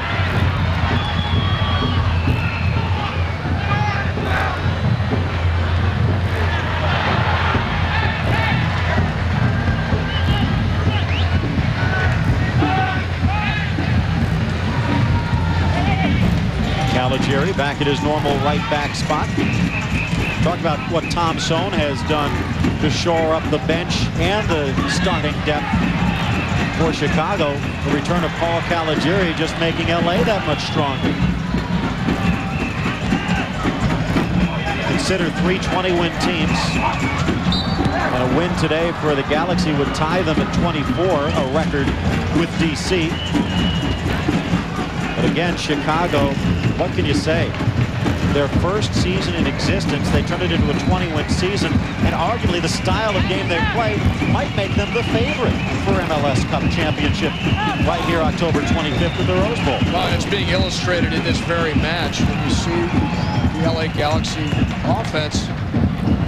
Caligiuri back at his normal right back spot. Talk about what Tom Son has done to shore up the bench and the starting depth for Chicago. The return of Paul Caligiuri just making LA that much stronger. Consider 320-win teams. And a win today for the Galaxy would tie them at 24, a record with DC. But again, Chicago, what can you say? Their first season in existence, they turned it into a 20-win season, and arguably the style of game they play might make them the favorite for MLS Cup championship right here October 25th at the Rose Bowl. Well, and it's being illustrated in this very match when you see the LA Galaxy offense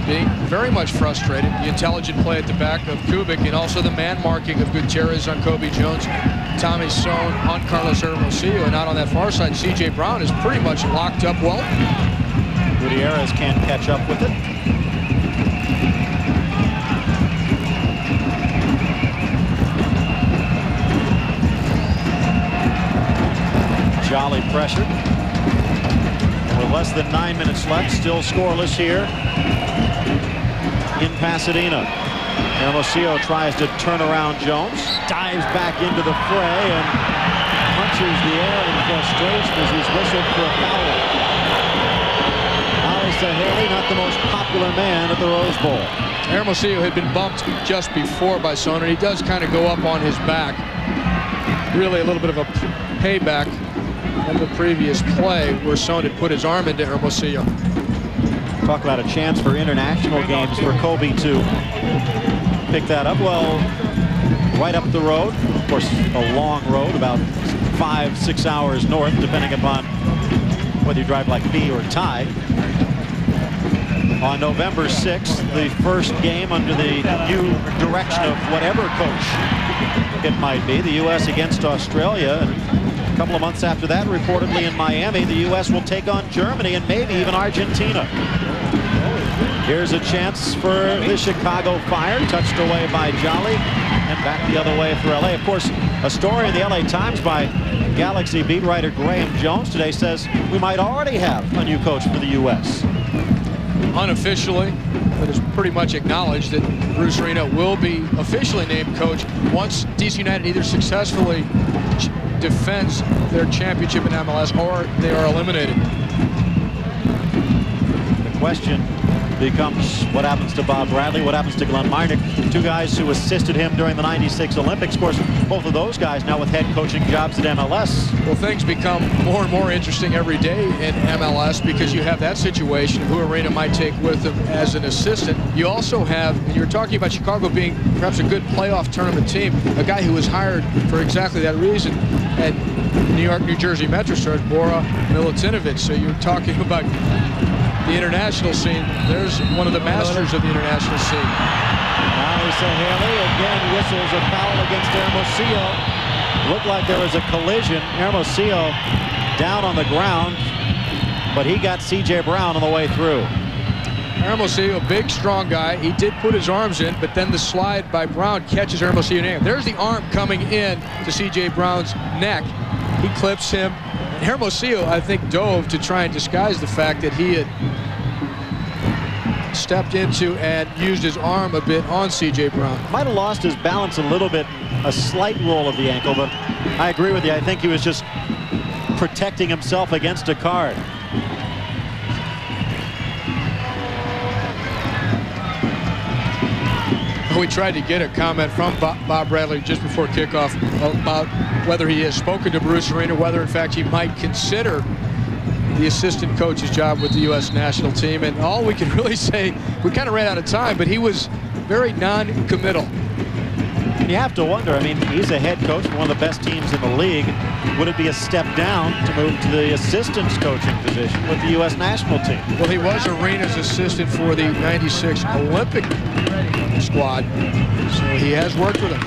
being very much frustrated. The intelligent play at the back of Kubik, and also the man marking of Gutierrez on Kobe Jones, Tommy Son on Carlos Hermosillo, and out on that far side, C.J. Brown is pretty much locked up well. Gutierrez can't catch up with it. Jolly pressure. And with less than 9 minutes left, still scoreless here in Pasadena. Hermosillo tries to turn around Jones, dives back into the fray, and punches the air in frustration as he's whistled for a foul. Ali Saheli, not the most popular man at the Rose Bowl. Hermosillo had been bumped just before by Son, and he does kind of go up on his back. Really a little bit of a payback of the previous play where Son had put his arm into Hermosillo. Talk about a chance for international games for Kobe to pick that up. Well, right up the road, of course, a long road, about 5-6 hours north, depending upon whether you drive like me or Ty. On November 6th, the first game under the new direction of whatever coach it might be, the U.S. against Australia. And a couple of months after that, reportedly in Miami, the U.S. will take on Germany and maybe even Argentina. Here's a chance for the Chicago Fire, touched away by Jolly, and back the other way for LA. Of course, a story in the LA Times by Galaxy beat writer Graham Jones today says we might already have a new coach for the U.S. Unofficially, but it's pretty much acknowledged that Bruce Arena will be officially named coach once DC United either successfully defends their championship in MLS or they are eliminated. The question becomes what happens to Bob Bradley, what happens to Glenn Meineck, two guys who assisted him during the '96 Olympics. Of course, both of those guys now with head coaching jobs at MLS. Well, things become more and more interesting every day in MLS because you have that situation of who Arena might take with him as an assistant. You also have, and you're talking about Chicago being perhaps a good playoff tournament team, a guy who was hired for exactly that reason at New York, New Jersey Metro Stars, Bora Milutinovic. So you're talking about the international scene. There's one of the masters of the international scene. Now Haley again whistles a foul against Hermosillo. Looked like there was a collision. Hermosillo down on the ground, but he got C.J. Brown on the way through. Hermosillo, big, strong guy. He did put his arms in, but then the slide by Brown catches Hermosillo. There's the arm coming in to C.J. Brown's neck. He clips him. And Hermosillo, I think, dove to try and disguise the fact that he had stepped into and used his arm a bit on C.J. Brown. Might have lost his balance a little bit, a slight roll of the ankle, but I agree with you. I think he was just protecting himself against a card. We tried to get a comment from Bob Bradley just before kickoff about whether he has spoken to Bruce Arena, whether in fact he might consider the assistant coach's job with the U.S. national team. And all we can really say, we kind of ran out of time, but he was very non-committal. You have to wonder, I mean, he's a head coach for one of the best teams in the league. Would it be a step down to move to the assistant's coaching position with the U.S. national team? Well, he was Arena's assistant for the '96 Olympic squad, so he has worked with him.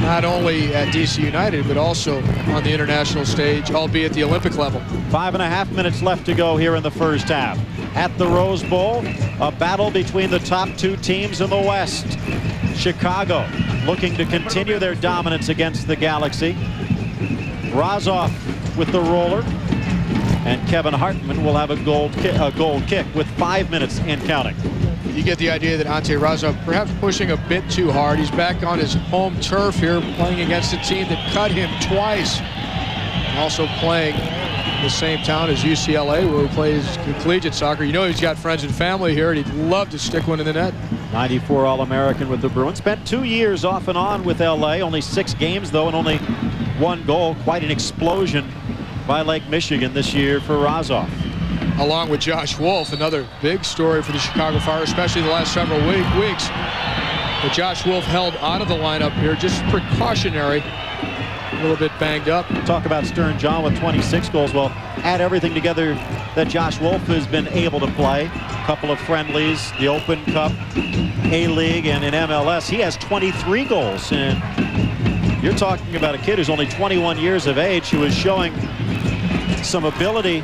Not only at DC United, but also on the international stage, albeit the Olympic level. 5.5 minutes left to go here in the first half. At the Rose Bowl, a battle between the top two teams in the West. Chicago looking to continue their dominance against the Galaxy. Razov with the roller, and Kevin Hartman will have a goal kick with 5 minutes and counting. You get the idea that Ante Razov perhaps pushing a bit too hard. He's back on his home turf here, playing against a team that cut him twice. Also playing in the same town as UCLA, where he plays collegiate soccer. You know he's got friends and family here, and he'd love to stick one in the net. 94 All-American with the Bruins. Spent 2 years off and on with LA. Only 6 games, though, and only 1 goal. Quite an explosion by Lake Michigan this year for Razov. Along with Josh Wolf, another big story for the Chicago Fire, especially the last several weeks. But Josh Wolf held out of the lineup here, just precautionary. A little bit banged up. Talk about Stern John with 26 goals. Well, add everything together that Josh Wolf has been able to play. A couple of friendlies, the Open Cup, A-League, and in MLS. He has 23 goals. And you're talking about a kid who's only 21 years of age, who is showing some ability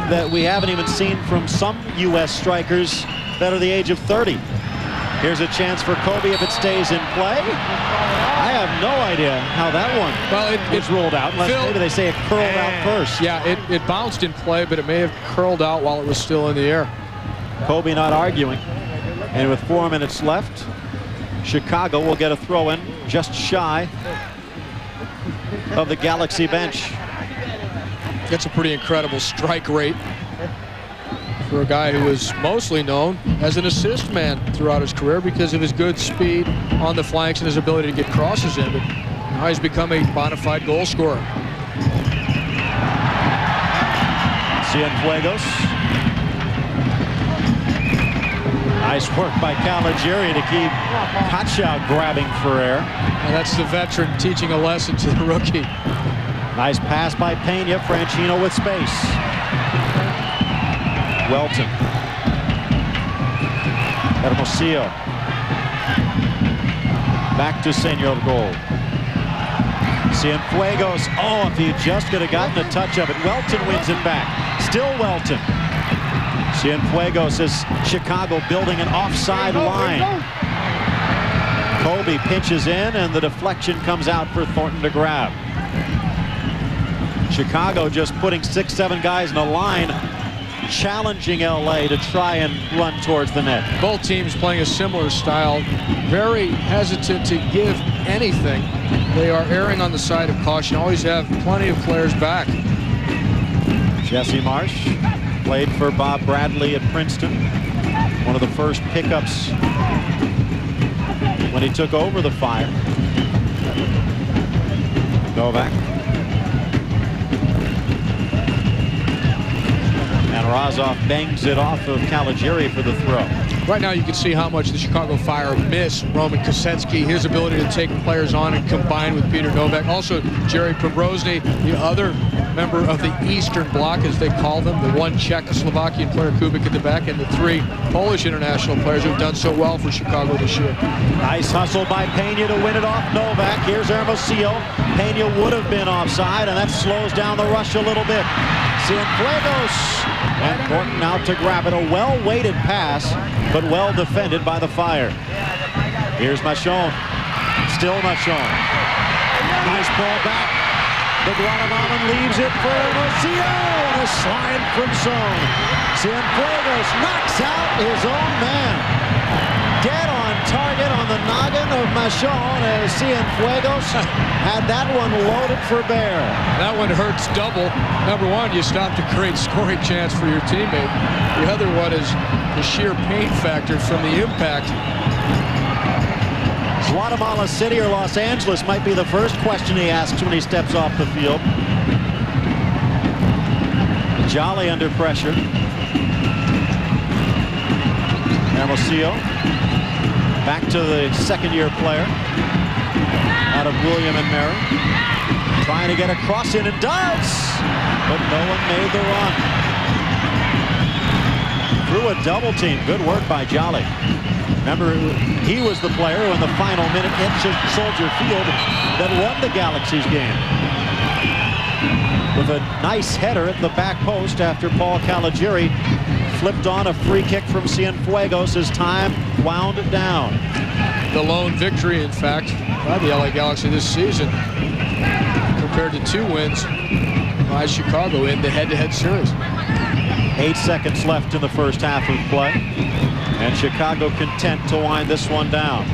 that we haven't even seen from some U.S. strikers that are the age of 30. Here's a chance for Kobe if it stays in play. I have no idea how that one was rolled out, unless maybe they say it curled out first. Yeah, it bounced in play, but it may have curled out while it was still in the air. Kobe not arguing. And with 4 minutes left, Chicago will get a throw-in just shy of the Galaxy bench. That's a pretty incredible strike rate for a guy who was mostly known as an assist man throughout his career because of his good speed on the flanks and his ability to get crosses in. But now he's become a bona fide goal scorer. Cienfuegos. Nice work by Caligiuri to keep Kotschow grabbing for air. And that's the veteran teaching a lesson to the rookie. Nice pass by Pena. Franchino with space. Welton. Hermosillo. Back to Senor Goal. Cienfuegos. Oh, if he just could have gotten a touch of it. Welton wins it back. Still Welton. Cienfuegos as Chicago building an offside line. Kobe pinches in, and the deflection comes out for Thornton to grab. Chicago just putting 6-7 guys in a line, challenging LA to try and run towards the net. Both teams playing a similar style, very hesitant to give anything. They are erring on the side of caution, always have plenty of players back. Jesse Marsh Played for Bob Bradley at Princeton. One of the first pickups when he took over the Fire. Novak. And Razov bangs it off of Caligiuri for the throw. Right now you can see how much the Chicago Fire miss Roman Kosetsky, his ability to take players on and combine with Peter Novak. Also Jerry Probrozny, the other member of the Eastern Bloc, as they call them, the one Czechoslovakian player, Kubik at the back, and the three Polish international players who've done so well for Chicago this year. Nice hustle by Pena to win it off Novak. Here's Hermosillo. Pena would have been offside, and that slows down the rush a little bit. Cienfuegos and Thornton out to grab it. A well-weighted pass, but well defended by the Fire. Here's Machon. Still Machon. Nice ball back. The Guatemalan leaves it for Hermosillo, and a slide from zone. Cienfuegos knocks out his own man. Dead on target on the noggin of Machon as Cienfuegos had that one loaded for bear. That one hurts double. Number one, you stop to create scoring chance for your teammate. The other one is the sheer pain factor from the impact. Guatemala City or Los Angeles might be the first question he asks when he steps off the field. Jolly under pressure. Hermosillo back to the second-year player out of William and Mary. Trying to get a cross in, and does, but no one made the run. Through a double team. Good work by Jolly. Remember, he was the player who in the final minute at Soldier Field that won the Galaxy's game. With a nice header at the back post after Paul Caligiuri flipped on a free kick from Cienfuegos as time wound down. The lone victory, in fact, by the LA Galaxy this season, compared to 2 wins by Chicago in the head-to-head series. 8 seconds left in the first half of play, and Chicago content to wind this one down.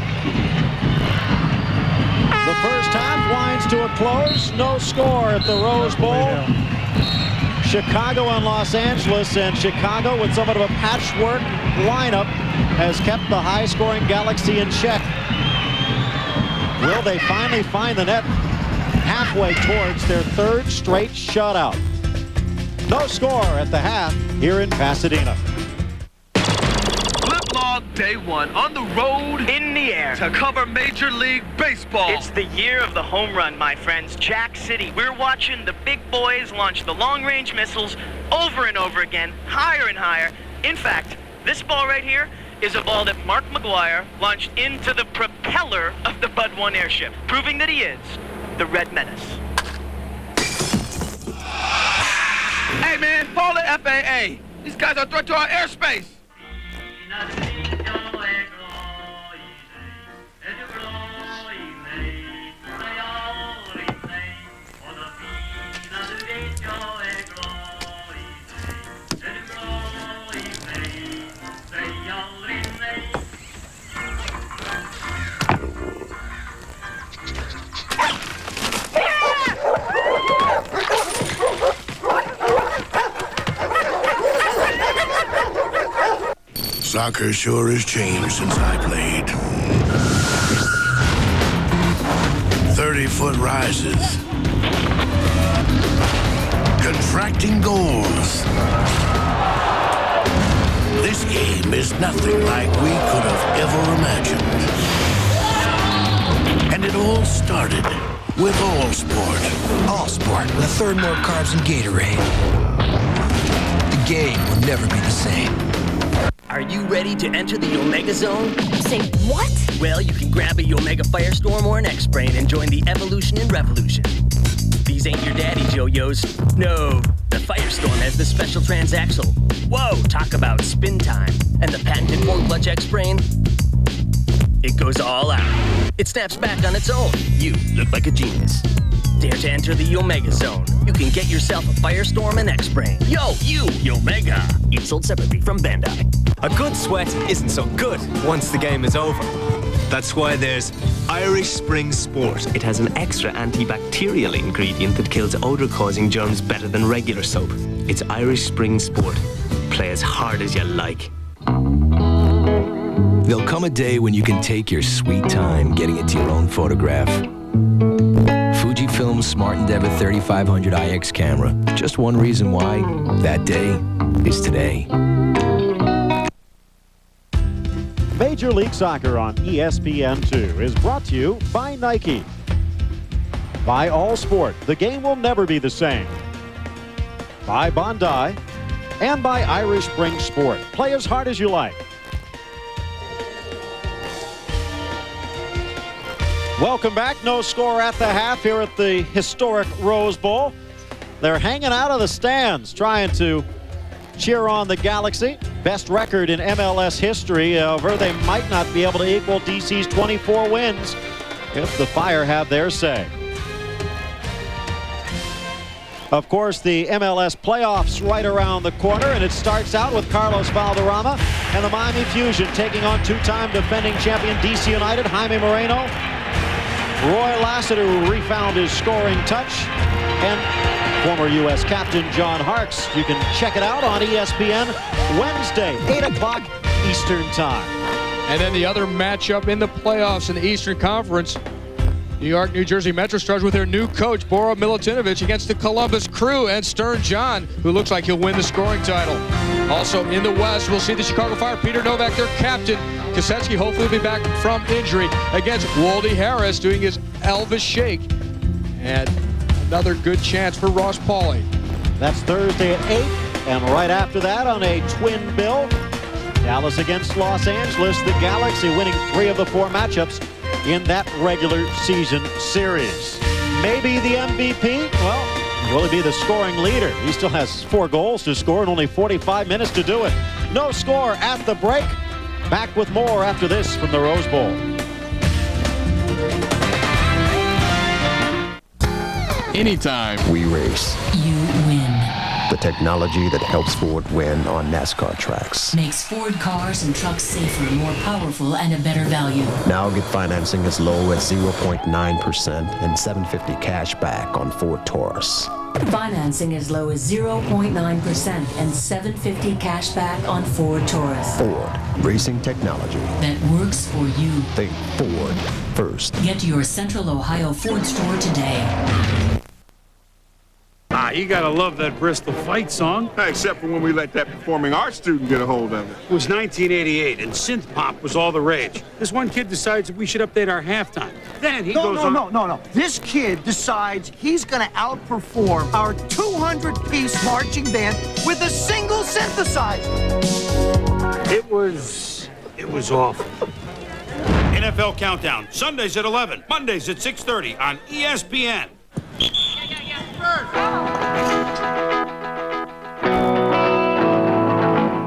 The first half winds to a close. No score at the Rose Bowl. Chicago and Los Angeles, and Chicago with somewhat of a patchwork lineup has kept the high-scoring Galaxy in check. Will they finally find the net halfway towards their third straight shutout? No score at the half here in Pasadena. Day one on the road, in the air, to cover Major League Baseball. It's the year of the home run, my friends. Jack City. We're watching the big boys launch the long-range missiles over and over again, higher and higher. In fact, this ball right here is a ball that Mark McGuire launched into the propeller of the Bud 1 airship, proving that he is the Red Menace. Hey man, call the FAA. These guys are a threat to our airspace. Soccer sure has changed since I played. 30-foot rises. Contracting goals. This game is nothing like we could have ever imagined. And it all started with All-Sport. All-Sport, with a third more carbs than Gatorade. The game will never be the same. Are you ready to enter the Omega Zone? Say what? Well, you can grab a Omega Firestorm or an X-Brain and join the evolution and revolution. These ain't your daddy's yo-yos. No, the Firestorm has the special transaxle. Whoa, talk about spin time. And the patented 4-clutch X-Brain, it goes all out. It snaps back on its own. You look like a genius. Dare to enter the Omega Zone. You can get yourself a Firestorm and X-Brain. Yo, you, Omega. Each sold separately from Bandai. A good sweat isn't so good once the game is over. That's why there's Irish Spring Sport. It has an extra antibacterial ingredient that kills odor-causing germs better than regular soap. It's Irish Spring Sport. play as hard as you like. There'll come a day when you can take your sweet time getting into your own photograph. Fujifilm's Smart Endeavor 3500 IX camera. Just one reason why that day is today. Major League Soccer on ESPN2 is brought to you by Nike. By All Sport, the game will never be the same. By Bondi, and by Irish Spring Sport. Play as hard as you like. Welcome back. No score at the half here at the historic Rose Bowl. They're hanging out of the stands trying to cheer on the Galaxy. Best record in MLS history. However, they might not be able to equal DC's 24 wins if the Fire have their say. Of course, the MLS playoffs right around the corner, and it starts out with Carlos Valderrama and the Miami Fusion taking on two-time defending champion DC United, Jaime Moreno. Roy Lassiter, who refound his scoring touch, and former U.S. captain John Harkes. You can check it out on ESPN Wednesday, 8 o'clock Eastern Time. And then the other matchup in the playoffs in the Eastern Conference. New York, New Jersey Metro Stars with their new coach, Bora Milutinovic, against the Columbus Crew and Stern John, who looks like he'll win the scoring title. Also in the West, we'll see the Chicago Fire, Peter Novak, their captain. Kosetsky hopefully will be back from injury against Wolde Harris doing his Elvis shake. And another good chance for Ross Pauly. That's Thursday at 8, and right after that on a twin bill, Dallas against Los Angeles, the Galaxy winning 3 of the 4 matchups in that regular season series. Maybe the MVP? Well, will he be the scoring leader? He still has 4 goals to score and only 45 minutes to do it. No score at the break. Back with more after this from the Rose Bowl. Anytime we race, you win. The technology that helps Ford win on NASCAR tracks makes Ford cars and trucks safer, more powerful, and a better value. Now get financing as low as 0.9% and $750 cash back on Ford Taurus. Financing as low as 0.9% and $750 cash back on Ford Taurus. Ford, racing technology that works for you. Think Ford first. Get to your Central Ohio Ford store today. You gotta love that Bristol fight song. Except for when we let that performing arts student get a hold of it. It was 1988, and synth pop was all the rage. This one kid decides that we should update our halftime. Then he goes on... No. This kid decides he's gonna outperform our 200-piece marching band with a single synthesizer. It was awful. NFL Countdown, Sundays at 11, Mondays at 6:30 on ESPN.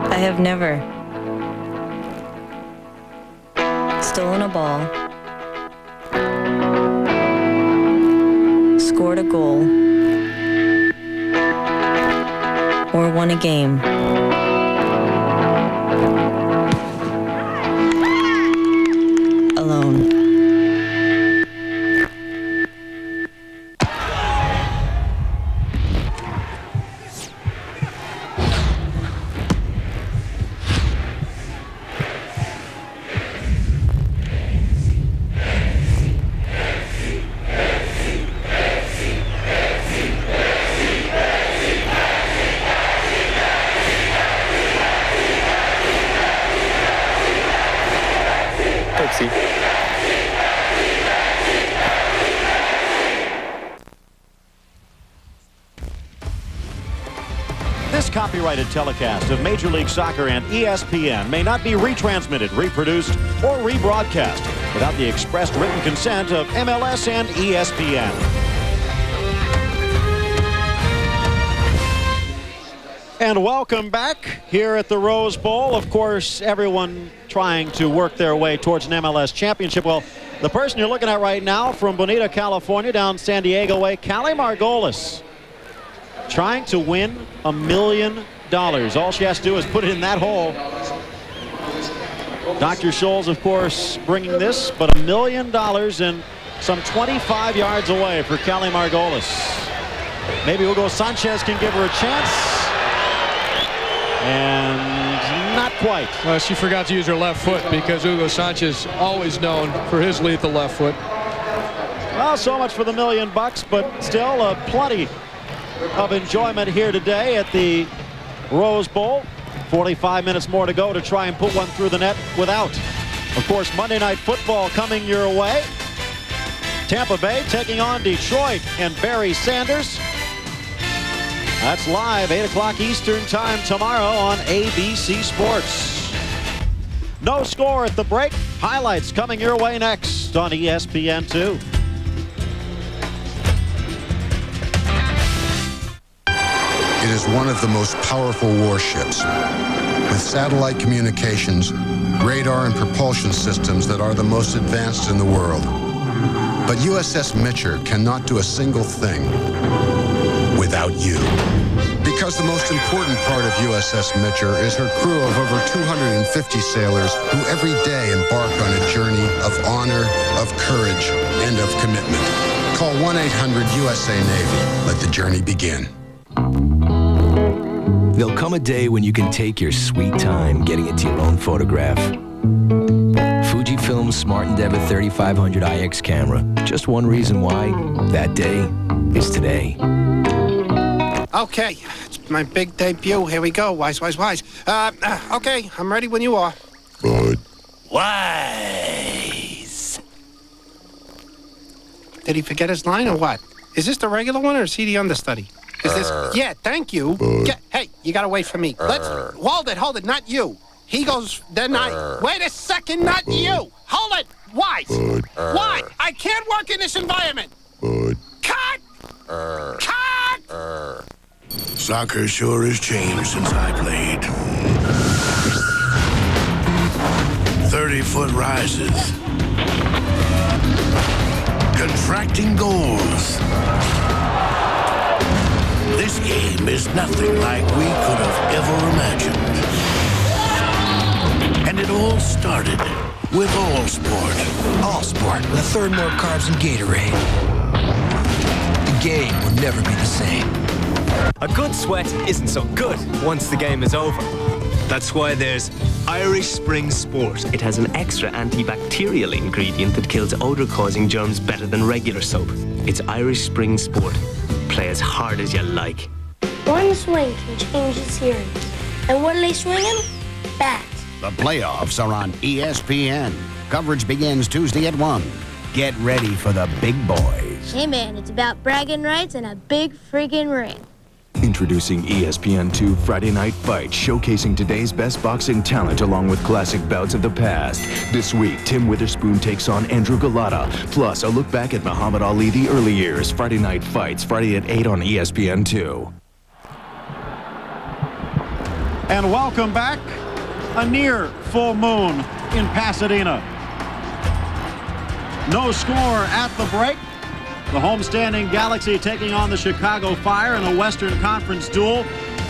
I have never stolen a ball, scored a goal, or won a game. Alone. This copyrighted telecast of Major League Soccer and ESPN may not be retransmitted, reproduced, or rebroadcast without the expressed written consent of MLS and ESPN. And welcome back here at the Rose Bowl. Of course, everyone trying to work their way towards an MLS championship. Well, the person you're looking at right now from Bonita, California, down San Diego way, Callie Margolis, trying to win $1 million. All she has to do is put it in that hole. Dr. Scholes, of course, bringing this, but $1 million and some 25 yards away for Callie Margolis. Maybe Hugo Sanchez can give her a chance. And not quite. Well, she forgot to use her left foot because Hugo Sanchez always known for his lethal left foot. Well, so much for the $1 million, but still plenty of enjoyment here today at the Rose Bowl. 45 minutes more to go to try and put one through the net without. Of course, Monday Night Football coming your way. Tampa Bay taking on Detroit and Barry Sanders. That's live, 8 o'clock Eastern time tomorrow on ABC Sports. No score at the break. Highlights coming your way next on ESPN2. It is one of the most powerful warships, with satellite communications, radar and propulsion systems that are the most advanced in the world. But USS Mitchell cannot do a single thing without you. Because the most important part of USS Mitchell is her crew of over 250 sailors who every day embark on a journey of honor, of courage, and of commitment. Call 1-800-USA-NAVY. Let the journey begin. There'll come a day when you can take your sweet time getting into your own photograph. Fujifilm's Smart Endeavor 3500 IX camera. Just one reason why that day is today. Okay, it's my big debut. Here we go. Wise. Okay, I'm ready when you are. Good. Wise. Did he forget his line or what? Is this the regular one or is he the understudy? Is this? Yeah, thank you. Hey, you gotta wait for me. Let's hold it. Not you. He goes. Then I. Wait a second. Not you. Hold it. Wise. Why? I can't work in this environment. Cut. Cut. Soccer sure has changed since I played. 30-foot rises. Contracting goals. This game is nothing like we could have ever imagined. And it all started with All Sport. All Sport, with a third more carbs than Gatorade. The game will never be the same. A good sweat isn't so good once the game is over. That's why there's Irish Spring Sport. It has an extra antibacterial ingredient that kills odor-causing germs better than regular soap. It's Irish Spring Sport. Play as hard as you like. One swing can change the series. And what are they swinging? Bats. The playoffs are on ESPN. Coverage begins Tuesday at 1. Get ready for the big boys. Hey man, it's about bragging rights and a big friggin' ring. Introducing ESPN2 Friday Night Fight, showcasing today's best boxing talent along with classic bouts of the past. This week, Tim Witherspoon takes on Andrew Galata. Plus, a look back at Muhammad Ali the early years. Friday Night Fights, Friday at 8 on ESPN2. And welcome back. A near full moon in Pasadena. No score at the break. The homestanding Galaxy taking on the Chicago Fire in a Western Conference duel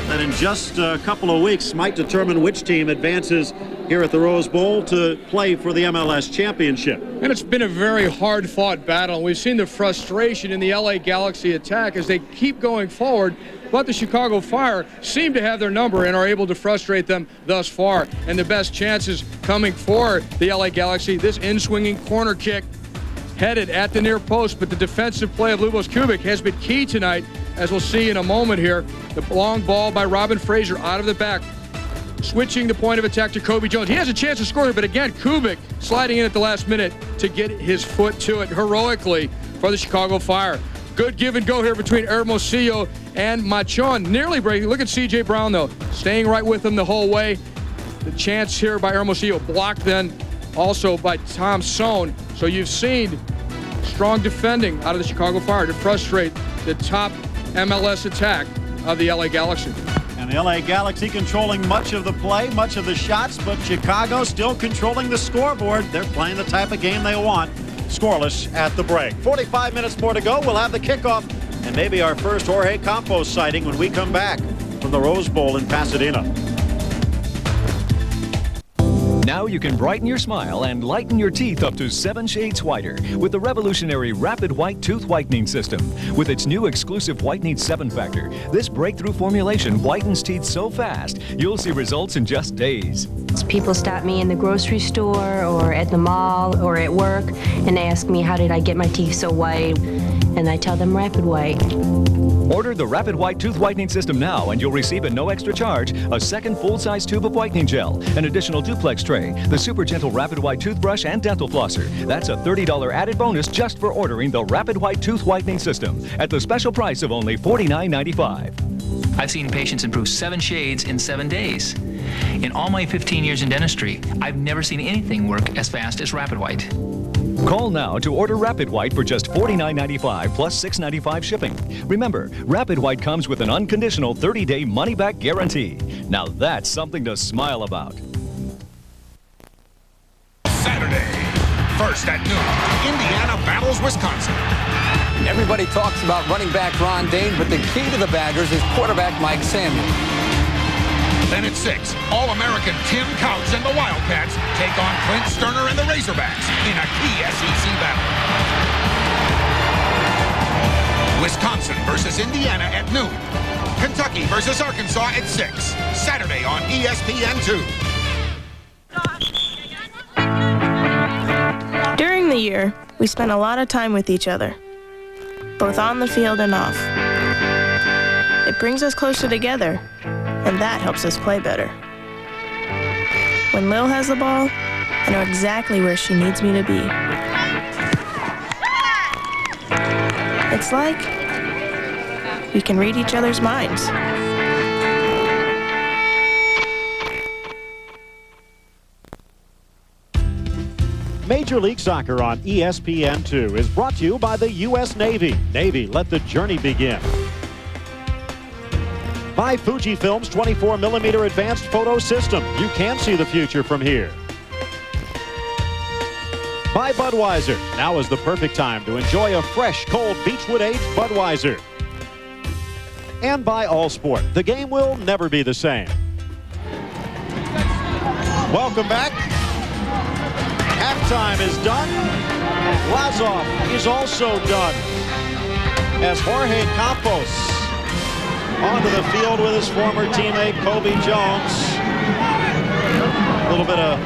that in just a couple of weeks might determine which team advances here at the Rose Bowl to play for the MLS championship. And it's been a very hard-fought battle. We've seen the frustration in the LA Galaxy attack as they keep going forward, but the Chicago Fire seem to have their number and are able to frustrate them thus far. And the best chances coming for the LA Galaxy, this in-swinging corner kick headed at the near post, but the defensive play of Lubos Kubik has been key tonight, as we'll see in a moment here. The long ball by Robin Fraser out of the back, switching the point of attack to Kobe Jones. He has a chance to score here, but again, Kubik sliding in at the last minute to get his foot to it heroically for the Chicago Fire. Good give and go here between Hermosillo and Machon. Nearly breaking. Look at C.J. Brown, though, staying right with him the whole way. The chance here by Hermosillo blocked then also by Tom Sohn. So you've seen strong defending out of the Chicago Fire to frustrate the top MLS attack of the LA Galaxy. And the LA Galaxy controlling much of the play, much of the shots, but Chicago still controlling the scoreboard. They're playing the type of game they want. Scoreless at the break. 45 minutes more to go. We'll have the kickoff and maybe our first Jorge Campos sighting when we come back from the Rose Bowl in Pasadena. Now you can brighten your smile and lighten your teeth up to 7 shades whiter with the revolutionary Rapid White Tooth Whitening System. With its new exclusive Whitening 7 factor, this breakthrough formulation whitens teeth so fast, you'll see results in just days. People stop me in the grocery store or at the mall or at work and ask me how did I get my teeth so white, and I tell them Rapid White. Order the Rapid White Tooth Whitening System now and you'll receive at no extra charge a second full-size tube of whitening gel, an additional duplex tray, the super gentle Rapid White toothbrush, and dental flosser. That's a $30 added bonus just for ordering the Rapid White Tooth Whitening System at the special price of only $49.95. I've seen patients improve 7 shades in 7 days. In all my 15 years in dentistry, I've never seen anything work as fast as Rapid White. Call now to order Rapid White for just $49.95 plus $6.95 shipping. Remember, Rapid White comes with an unconditional 30-day money-back guarantee. Now that's something to smile about. Saturday, first at noon, Indiana battles Wisconsin. Everybody talks about running back Ron Dane, but the key to the Badgers is quarterback Mike Samuel. Then at 6, All-American Tim Couch and the Wildcats take on Clint Sterner and the Razorbacks in a key SEC battle. Wisconsin versus Indiana at noon. Kentucky versus Arkansas at 6. Saturday on ESPN2. During the year, we spend a lot of time with each other, both on the field and off. It brings us closer together, and that helps us play better. When Lil has the ball, I know exactly where she needs me to be. It's like we can read each other's minds. Major League Soccer on ESPN2 is brought to you by the U.S. Navy. Navy, let the journey begin. By Fujifilm's 24mm advanced photo system. You can see the future from here. By Budweiser. Now is the perfect time to enjoy a fresh, cold, Beechwood-aged Budweiser. And by Allsport. The game will never be the same. Welcome back. Halftime is done. Lazoff is also done. As Jorge Campos onto the field with his former teammate Kobe Jones. A little bit of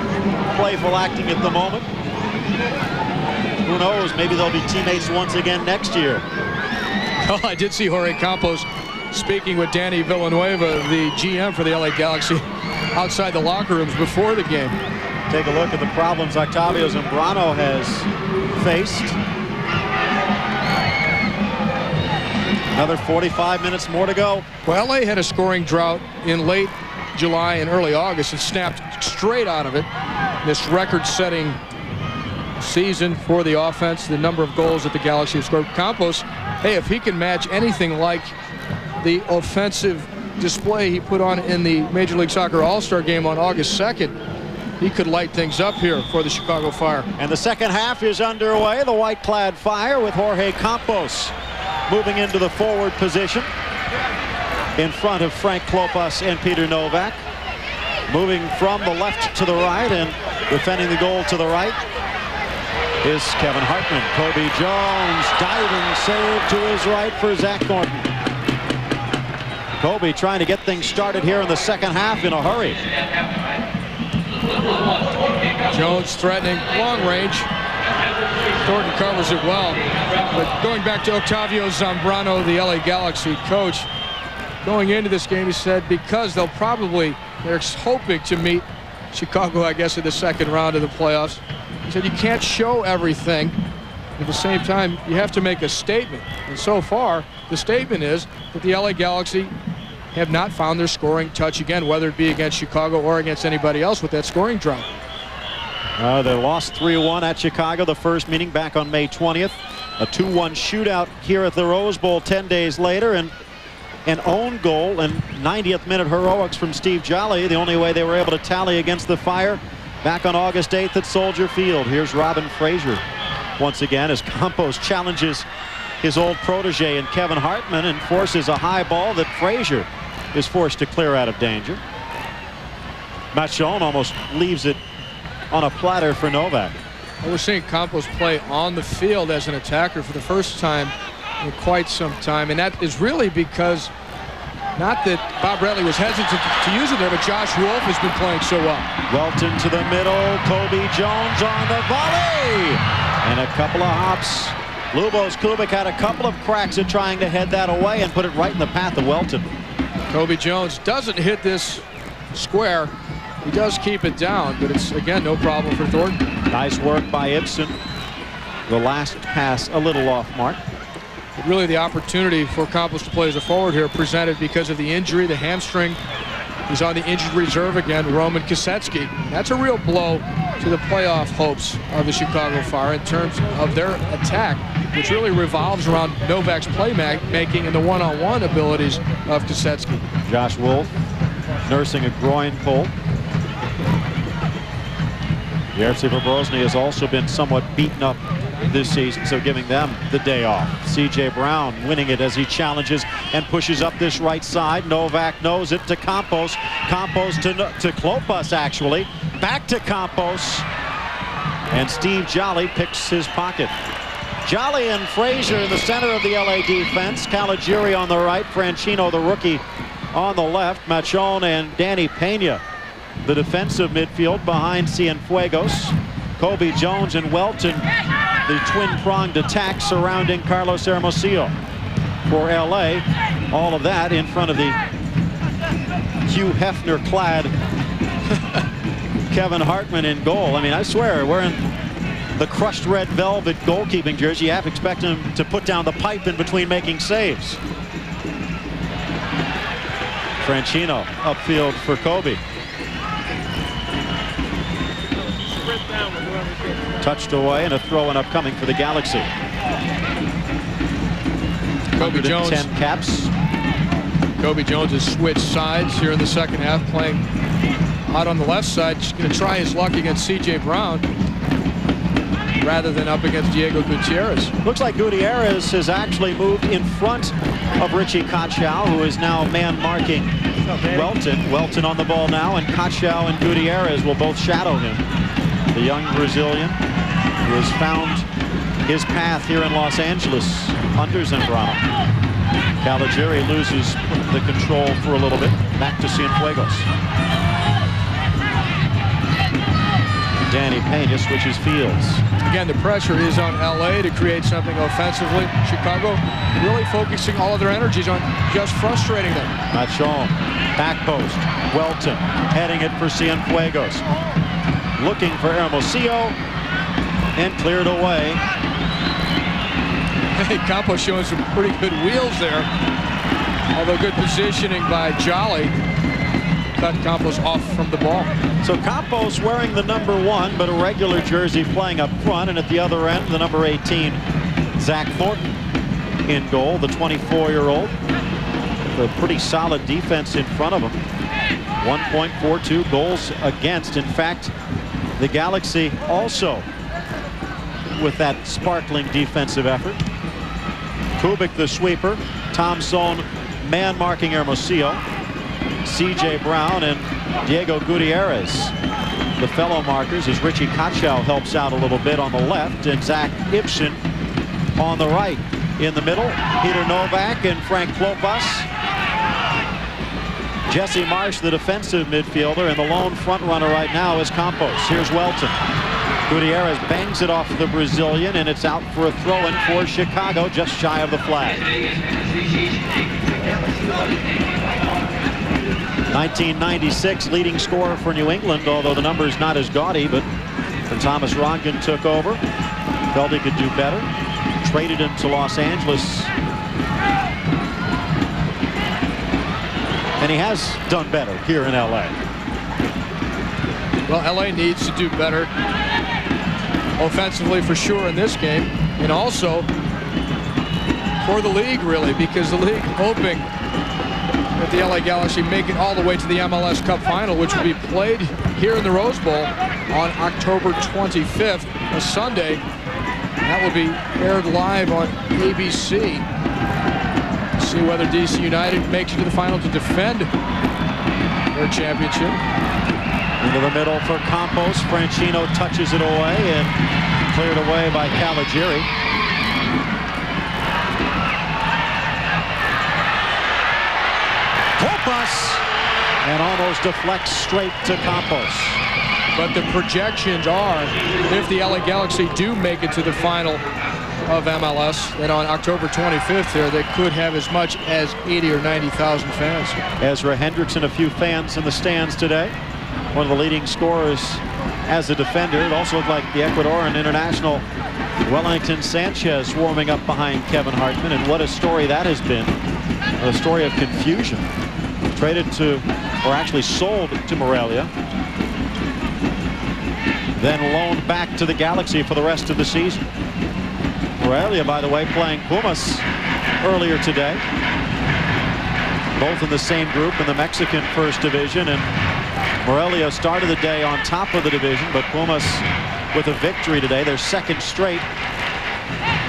playful acting at the moment. Who knows, maybe they'll be teammates once again next year. Oh, I did see Jorge Campos speaking with Danny Villanueva, the GM for the LA Galaxy, outside the locker rooms before the game. Take a look at the problems Octavio Zambrano has faced. Another 45 minutes more to go. Well, LA had a scoring drought in late July and early August and snapped straight out of it. This record-setting season for the offense, the number of goals that the Galaxy have scored. Campos, hey, if he can match anything like the offensive display he put on in the Major League Soccer All-Star game on August 2nd, he could light things up here for the Chicago Fire. And the second half is underway. The white-clad Fire with Jorge Campos moving into the forward position in front of Frank Klopas and Peter Novak. Moving from the left to the right and defending the goal to the right is Kevin Hartman. Kobe Jones diving save to his right for Zach Norton. Kobe trying to get things started here in the second half in a hurry. Jones threatening long range. Thornton covers it well. But going back to Octavio Zambrano, the LA Galaxy coach, going into this game, he said because they're hoping to meet Chicago, I guess, in the second round of the playoffs. He said you can't show everything. At the same time, you have to make a statement. And so far, the statement is that the LA Galaxy have not found their scoring touch again, whether it be against Chicago or against anybody else with that scoring drought. They lost 3-1 at Chicago the first meeting back on May 20th. A 2-1 shootout here at the Rose Bowl 10 days later, and an own goal and 90th minute heroics from Steve Jolly, the only way they were able to tally against the Fire back on August 8th at Soldier Field. Here's Robin Fraser once again as Campos challenges his old protege and Kevin Hartman and forces a high ball that Fraser is forced to clear out of danger. Machon almost leaves it on a platter for Novak. We're seeing Campos play on the field as an attacker for the first time in quite some time, and that is really because not that Bob Bradley was hesitant to use him there, but Josh Wolf has been playing so well. Welton to the middle, Kobe Jones on the volley, and a couple of hops. Lubos Kubik had a couple of cracks at trying to head that away and put it right in the path of Welton. Kobe Jones doesn't hit this square. He does keep it down, but it's, again, no problem for Thornton. Nice work by Hibson. The last pass a little off mark. But really the opportunity for Campos to play as a forward here presented because of the injury, the hamstring. He's on the injured reserve again, Roman Kasetsky. That's a real blow to the playoff hopes of the Chicago Fire in terms of their attack, which really revolves around Novak's playmaking and the one-on-one abilities of Kasetsky. Josh Wolf nursing a groin pull. The RFC Pobrozny has also been somewhat beaten up this season, so giving them the day off. C.J. Brown winning it as he challenges and pushes up this right side. Novak knows it to Campos. Campos to Klopas, actually. Back to Campos. And Steve Jolly picks his pocket. Jolly and Fraser in the center of the LA defense. Caligiuri on the right. Franchino, the rookie, on the left. Machon and Danny Pena, the defensive midfield behind Cienfuegos. Kobe Jones and Welton, the twin-pronged attack surrounding Carlos Hermosillo. For LA, all of that in front of the Hugh Hefner-clad Kevin Hartman in goal. I mean, I swear, wearing the crushed red velvet goalkeeping jersey, you have to expect him to put down the pipe in between making saves. Franchino upfield for Kobe. Touched away and a throw-in upcoming for the Galaxy. Kobe Jones. 10 caps. Kobe Jones has switched sides here in the second half, playing out on the left side. Just going to try his luck against C.J. Brown rather than up against Diego Gutierrez. Looks like Gutierrez has actually moved in front of Richie Kachow, who is now man-marking Welton. Welton on the ball now, and Kachow and Gutierrez will both shadow him. The young Brazilian who has found his path here in Los Angeles under Zambrano. Caligiuri loses the control for a little bit. Back to Cienfuegos. Danny Pena switches fields. Again, the pressure is on LA to create something offensively. Chicago really focusing all of their energies on just frustrating them. Machon, back post. Welton heading it for Cienfuegos. Looking for Hermosillo and cleared away. Hey, Campos showing some pretty good wheels there. Although good positioning by Jolly cut Campos off from the ball. So Campos wearing the number 1, but a regular jersey playing up front, and at the other end, the number 18, Zach Thornton in goal, the 24-year-old. A pretty solid defense in front of him. 1.42 goals against. In fact, the Galaxy also with that sparkling defensive effort. Kubik the sweeper. Thompson man-marking Hermosillo. C.J. Brown and Diego Gutierrez, the fellow markers, as Richie Kachow helps out a little bit on the left, and Zach Hibson on the right. In the middle, Peter Novak and Frank Klopas. Jesse Marsh, the defensive midfielder, and the lone front runner right now is Campos. Here's Welton. Gutierrez bangs it off the Brazilian, and it's out for a throw-in for Chicago, just shy of the flag. 1996 leading scorer for New England, although the number's not as gaudy, but when Thomas Rongen took over, felt he could do better. Traded him to Los Angeles. And he has done better here in LA. Well, LA needs to do better offensively for sure in this game, and also for the league, really, because the league hoping that the LA Galaxy make it all the way to the MLS Cup final, which will be played here in the Rose Bowl on October 25th, a Sunday. That will be aired live on ABC. See whether DC United makes it to the final to defend their championship. Into the middle for Campos. Franchino touches it away and cleared away by Caligiuri. Klopas, and almost deflects straight to Campos. But the projections are, if the LA Galaxy do make it to the final of MLS, that on October 25th there, they could have as much as 80 or 90,000 fans. Ezra Hendrickson, a few fans in the stands today. One of the leading scorers as a defender. It also looked like the Ecuadorian international Wellington Sanchez warming up behind Kevin Hartman, and what a story that has been. A story of confusion. Traded to, or actually sold to Morelia. Then loaned back to the Galaxy for the rest of the season. Morelia, by the way, playing Pumas earlier today. Both in the same group in the Mexican First Division, and Morelia started the day on top of the division, but Pumas with a victory today, their second straight,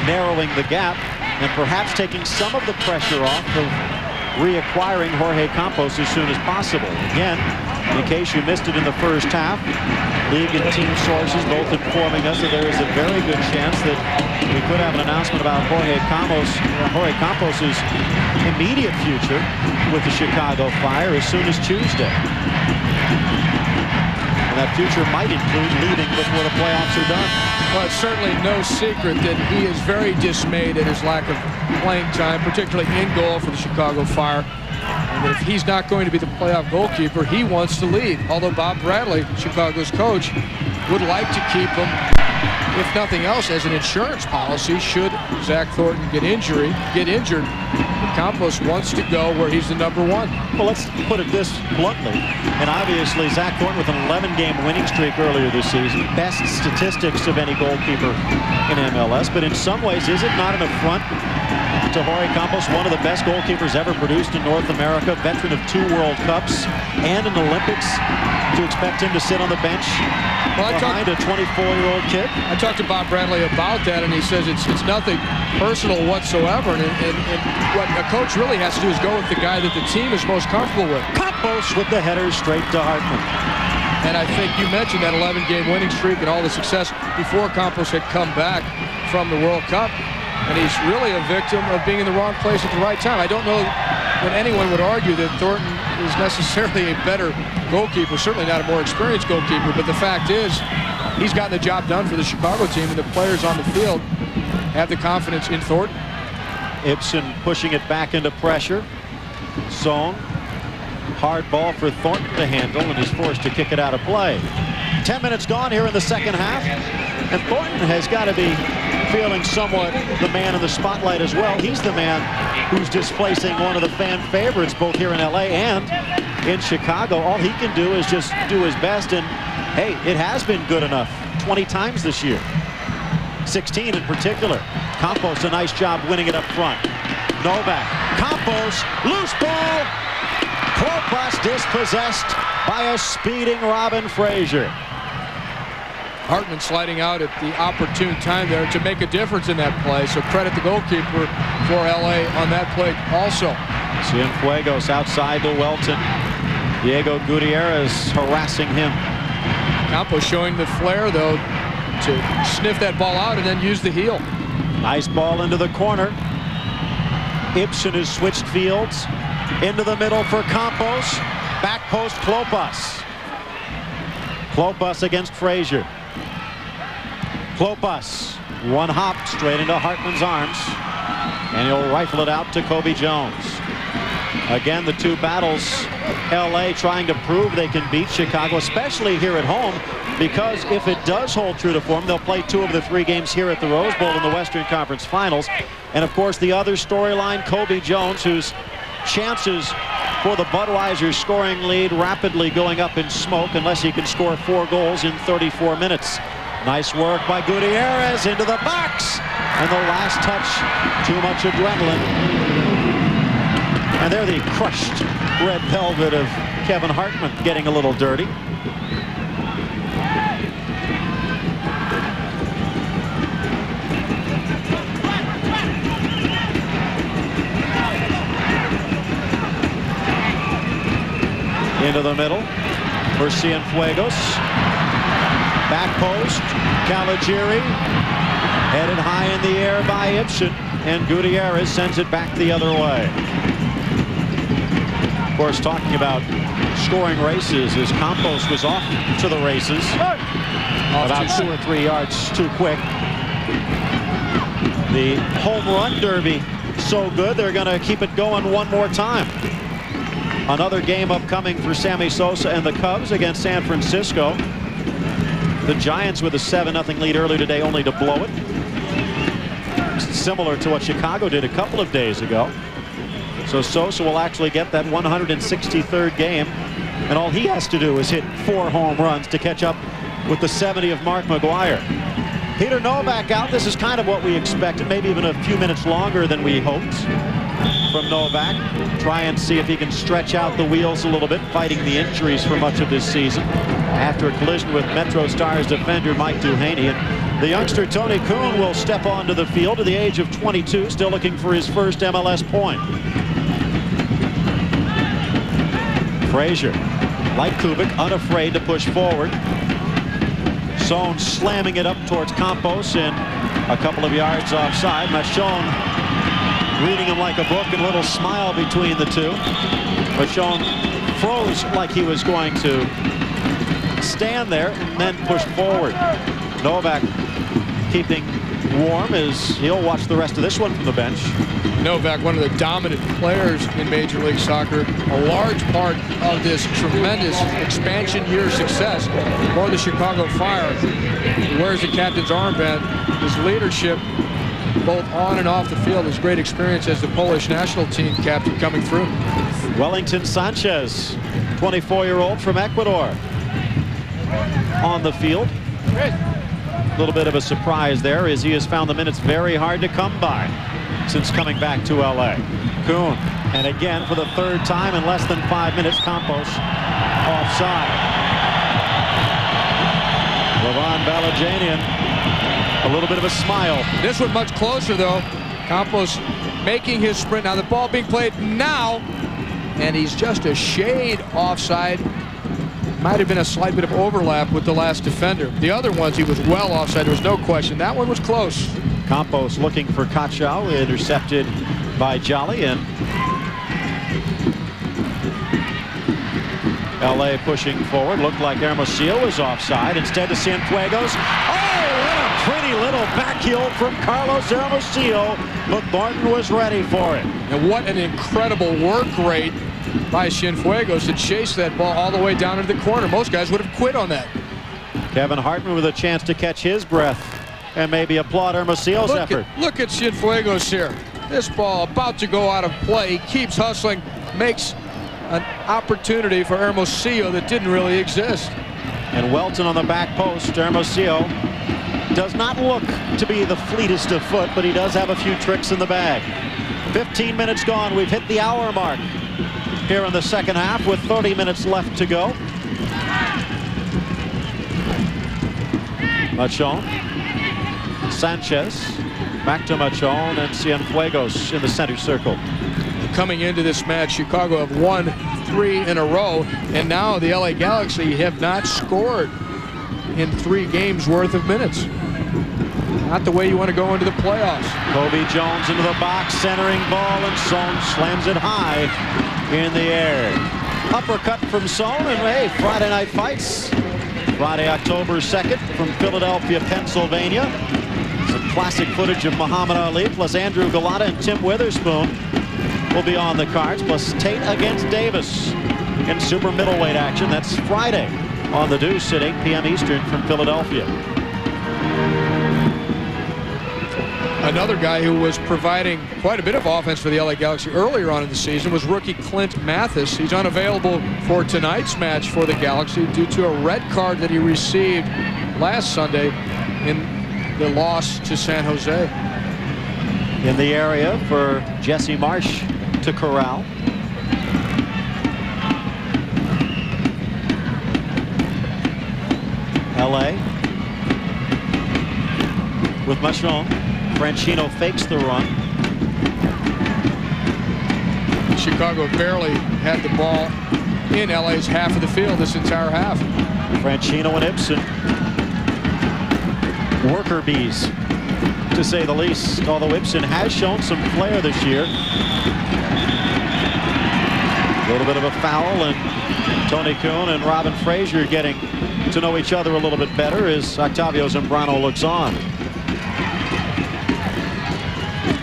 narrowing the gap and perhaps taking some of the pressure off of reacquiring Jorge Campos as soon as possible. Again, in case you missed it in the first half, league and team sources both informing us that there is a very good chance that we could have an announcement about Jorge Campos's immediate future with the Chicago Fire as soon as Tuesday. And that future might include leaving before the playoffs are done. Well, it's certainly no secret that he is very dismayed at his lack of playing time, particularly in goal for the Chicago Fire. And if he's not going to be the playoff goalkeeper, he wants to lead. Although Bob Bradley, Chicago's coach, would like to keep him, if nothing else, as an insurance policy should Zach Thornton get injured. Campos wants to go where he's the number one. Well, let's put it this bluntly. And obviously, Zach Thornton with an 11-game winning streak earlier this season. Best statistics of any goalkeeper in MLS. But in some ways, is it not an affront to Jorge Campos, one of the best goalkeepers ever produced in North America, veteran of 2 World Cups and an Olympics, to expect him to sit on the bench behind a 24-year-old kid? I talked to Bob Bradley about that, and he says it's nothing personal whatsoever. And what a coach really has to do is go with the guy that the team is most comfortable with. Campos with the header straight to Hartman. And I think you mentioned that 11-game winning streak and all the success before Campos had come back from the World Cup. And he's really a victim of being in the wrong place at the right time. I don't know that anyone would argue that Thornton is necessarily a better goalkeeper, certainly not a more experienced goalkeeper, but the fact is he's gotten the job done for the Chicago team, and the players on the field have the confidence in Thornton. Hibson pushing it back into pressure. Song, hard ball for Thornton to handle, and is forced to kick it out of play. 10 minutes gone here in the second half, and Thornton has got to be feeling somewhat the man in the spotlight as well. He's the man who's displacing one of the fan favorites both here in LA and in Chicago. All he can do is just do his best, and hey, it has been good enough 20 times this year. 16 in particular. Campos, a nice job winning it up front. Novak, Campos, loose ball. Klopas dispossessed by a speeding Robin Fraser. Hartman sliding out at the opportune time there to make a difference in that play. So credit the goalkeeper for LA on that play also. Cienfuegos outside to Welton. Diego Gutierrez harassing him. Campos showing the flair, though, to sniff that ball out and then use the heel. Nice ball into the corner. Hibson has switched fields. Into the middle for Campos. Back post Klopas. Klopas against Fraser. Klopas, one hop straight into Hartman's arms, and he'll rifle it out to Kobe Jones. Again, the two battles, LA trying to prove they can beat Chicago, especially here at home, because if it does hold true to form, they'll play 2 of the 3 games here at the Rose Bowl in the Western Conference Finals. And of course, the other storyline, Kobe Jones, whose chances for the Budweiser scoring lead rapidly going up in smoke unless he can score 4 goals in 34 minutes. Nice work by Gutierrez into the box. And the last touch, too much adrenaline. And there the crushed red velvet of Kevin Hartman getting a little dirty. Into the middle. for Cienfuegos. Back post, Caligiuri. Headed high in the air by Hibson, and Gutierrez sends it back the other way. Of course, talking about scoring races, as Campos was off to the races. About 2 or 3 yards too quick. The home run derby so good, they're going to keep it going one more time. Another game upcoming for Sammy Sosa and the Cubs against San Francisco. The Giants with a 7-0 lead earlier today, only to blow it. Similar to what Chicago did a couple of days ago. So Sosa will actually get that 163rd game, and all he has to do is hit 4 home runs to catch up with the 70 of Mark McGwire. Peter Novak out. This is kind of what we expected, maybe even a few minutes longer than we hoped from Novak. Try and see if he can stretch out the wheels a little bit, fighting the injuries for much of this season after a collision with Metro Stars defender Mike Duhaney. And the youngster Tony Kuhn will step onto the field at the age of 22, still looking for his first MLS point. Fraser, like Kubik, unafraid to push forward. Son slamming it up towards Campos and a couple of yards offside. Machon reading him like a book, and a little smile between the two. Machon froze like he was going to stand there and then push forward. Novak keeping warm as he'll watch the rest of this one from the bench. Novak, one of the dominant players in Major League Soccer, a large part of this tremendous expansion year success for the Chicago Fire. He wears the captain's armband. His leadership, both on and off the field, his great experience as the Polish national team captain coming through. Wellington Sanchez, 24-year-old from Ecuador, on the field. A little bit of a surprise there, as he has found the minutes very hard to come by since coming back to LA. Kuhn, and again for the 3rd time in less than 5 minutes, Campos offside. Levan Balajanian, a little bit of a smile. This one much closer though. Campos making his sprint. Now the ball being played now, and he's just a shade offside. Might have been a slight bit of overlap with the last defender. The other ones he was well offside, there was no question. That one was close. Campos looking for Kachow, intercepted by Jolly, and LA pushing forward. Looked like Hermosillo was offside. Instead to Cienfuegos. Oh, what a pretty little back heel from Carlos Hermosillo. McBarton was ready for it. And what an incredible work rate by Cienfuegos to chase that ball all the way down into the corner. Most guys would have quit on that. Kevin Hartman with a chance to catch his breath and maybe applaud Hermosillo's effort. Look at Cienfuegos here. This ball about to go out of play. He keeps hustling, makes an opportunity for Hermosillo that didn't really exist. And Welton on the back post. Hermosillo does not look to be the fleetest of foot, but he does have a few tricks in the bag. 15 minutes gone. We've hit the hour mark here in the second half with 30 minutes left to go. Machon, Sanchez, back to Machon, and Cienfuegos in the center circle. Coming into this match, Chicago have won 3 in a row, and now the LA Galaxy have not scored in 3 games worth of minutes. Not the way you want to go into the playoffs. Kobe Jones into the box, centering ball, and Son slams it high in the air. Uppercut from Son, and hey, Friday night fights. Friday, October 2nd from Philadelphia, Pennsylvania. Some classic footage of Muhammad Ali, plus Andrew Galata and Tim Witherspoon will be on the cards, plus Tate against Davis in super middleweight action. That's Friday on the Deuce at 8 p.m. Eastern from Philadelphia. Another guy who was providing quite a bit of offense for the LA Galaxy earlier on in the season was rookie Clint Mathis. He's unavailable for tonight's match for the Galaxy due to a red card that he received last Sunday in the loss to San Jose. In the area for Jesse Marsh to corral. LA with Machon. Franchino fakes the run. Chicago barely had the ball in LA's half of the field this entire half. Franchino and Hibson. Worker bees, to say the least, although Hibson has shown some flair this year. A little bit of a foul, and Tony Kuhn and Robin Fraser getting to know each other a little bit better as Octavio Zambrano looks on.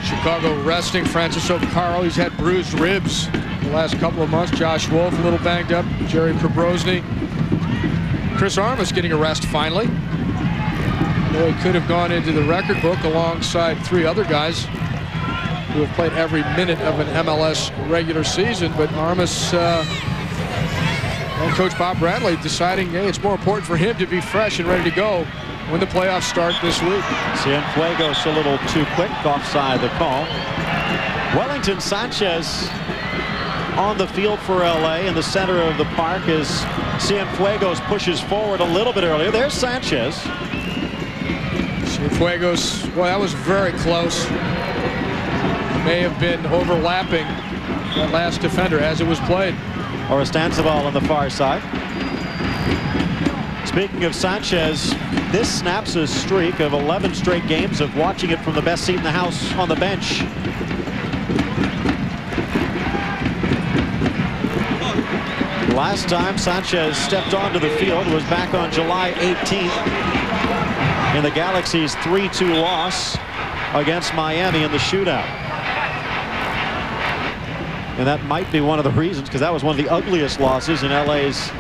Chicago resting Francis O'Carroll. He's had bruised ribs the last couple of months. Josh Wolf a little banged up. Jerry Probrozny. Chris Armas getting a rest finally. Though he could have gone into the record book alongside 3 other guys who have played every minute of an MLS regular season. But Armas and Coach Bob Bradley deciding, hey, it's more important for him to be fresh and ready to go when the playoffs start this week. Cienfuegos a little too quick offside the call. Wellington Sanchez on the field for LA in the center of the park as Cienfuegos pushes forward a little bit earlier. There's Sanchez. Cienfuegos, boy, that was very close. May have been overlapping that last defender as it was played. Oristanzabal on the far side. Speaking of Sanchez, this snaps a streak of 11 straight games of watching it from the best seat in the house on the bench. Last time Sanchez stepped onto the field was back on July 18th in the Galaxy's 3-2 loss against Miami in the shootout. And that might be one of the reasons, because that was one of the ugliest losses in LA's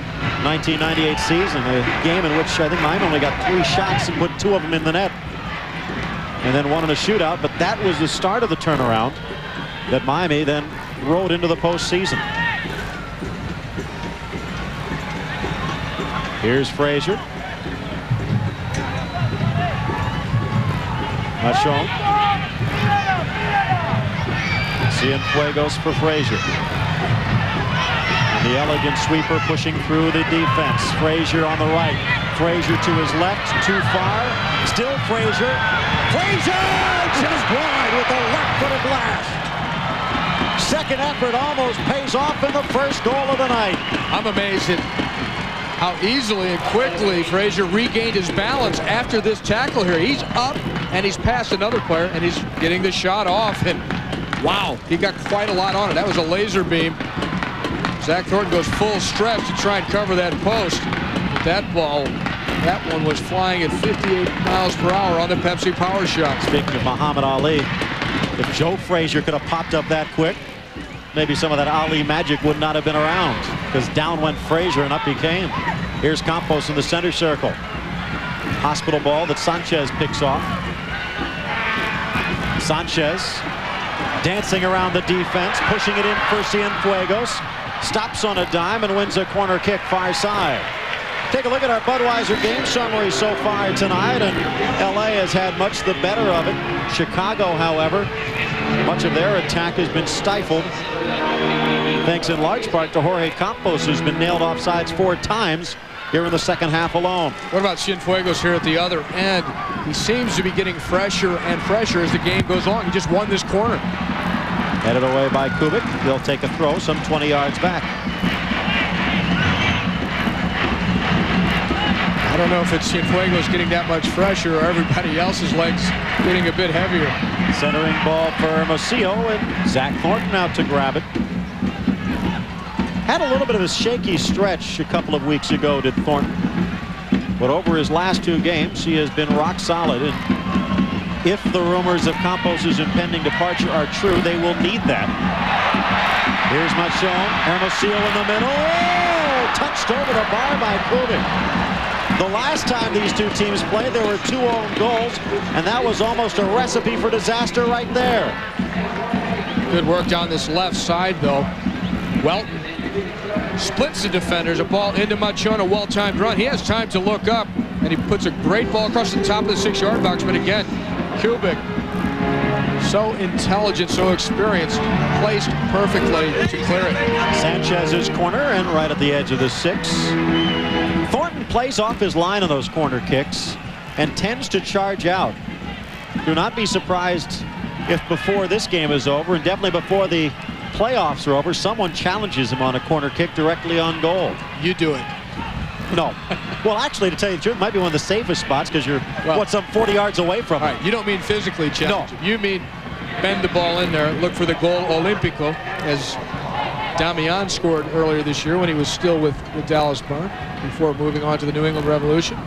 1998 season, a game in which I think Miami only got 3 shots and put 2 of them in the net, and then won in a shootout. But that was the start of the turnaround that Miami then rode into the postseason. Here's Fraser. Machon. Cienfuegos for Fraser. The elegant sweeper pushing through the defense. Fraser on the right. Fraser to his left, too far. Still Fraser. Fraser just wide with the left-footed blast. Second effort almost pays off in the first goal of the night. I'm amazed at how easily and quickly Fraser regained his balance after this tackle here. He's up and he's past another player and he's getting the shot off, and wow, he got quite a lot on it. That was a laser beam. Zach Thornton goes full stretch to try and cover that post. But that ball, that one was flying at 58 miles per hour on the Pepsi Power Shot. Speaking of Muhammad Ali, if Joe Frazier could have popped up that quick, maybe some of that Ali magic would not have been around, because down went Frazier and up he came. Here's Campos in the center circle. Hospital ball that Sanchez picks off. Sanchez dancing around the defense, pushing it in for Cienfuegos. Stops on a dime and wins a corner kick far side. Take a look at our Budweiser game summary so far tonight, and LA has had much the better of it. Chicago, however, much of their attack has been stifled, thanks in large part to Jorge Campos, who's been nailed offsides 4 times here in the second half alone. What about Cienfuegos here at the other end? He seems to be getting fresher and fresher as the game goes on. He just won this corner. Headed away by Kubik. They'll take a throw some 20 yards back. I don't know if it's Cienfuegos getting that much fresher or everybody else's legs getting a bit heavier. Centering ball for Hermosillo, and Zach Thornton out to grab it. Had a little bit of a shaky stretch a couple of weeks ago, did Thornton. But over his last 2 games, he has been rock solid. And if the rumors of Campos' impending departure are true, they will need that. Here's Machon. Hermosillo in the middle. Oh! Touched over the bar by Kubik. The last time these 2 teams played, there were 2 own goals, and that was almost a recipe for disaster right there. Good work down this left side, though. Welton splits the defenders. A ball into Machon, a well-timed run. He has time to look up, and he puts a great ball across the top of the 6-yard box. But again, Kubik, so intelligent, so experienced, placed perfectly to clear it. Sanchez's corner, and right at the edge of the 6. Thornton plays off his line on those corner kicks and tends to charge out. Do not be surprised if before this game is over, and definitely before the playoffs are over, someone challenges him on a corner kick directly on goal. You do it. No. Well, actually, to tell you the truth, it might be one of the safest spots because you're, some 40 yards away from it. You don't mean physically challenge him. No. You mean bend the ball in there, look for the goal Olympico, as Damian scored earlier this year when he was still with Dallas Burn before moving on to the New England Revolution.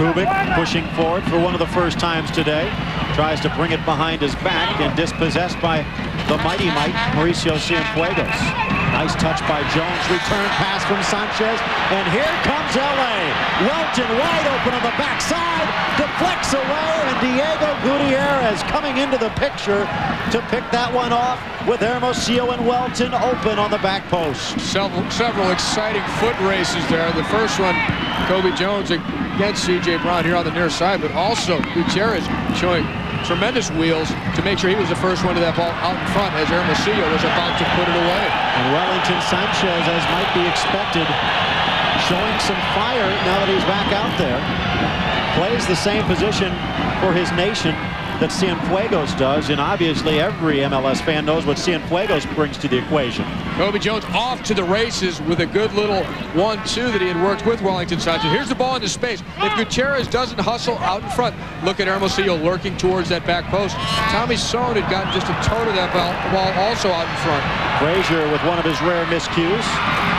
Kubik pushing forward for one of the first times today. Tries to bring it behind his back and dispossessed by the mighty Mike, Mauricio Cienfuegos. Nice touch by Jones. Return pass from Sanchez. And here comes L.A. Welton wide open on the backside. Deflects away. And Diego Gutierrez coming into the picture to pick that one off with Hermosillo and Welton open on the back post. Several exciting foot races there. The first one, Kobe Jones against C.J. Brown here on the near side, but also Gutierrez showing tremendous wheels to make sure he was the first one to that ball out in front as Hermosillo was about to put it away. And Wellington Sanchez, as might be expected, showing some fire now that he's back out there. Plays the same position for his nation that Cienfuegos does, and obviously every MLS fan knows what Cienfuegos brings to the equation. Kobe Jones off to the races with a good little 1-2 that he had worked with Wellington Sanchez. Here's the ball into space. If Gutierrez doesn't hustle out in front, look at Hermosillo lurking towards that back post. Tommy Sohn had gotten just a toe to that ball also out in front. Fraser with one of his rare miscues.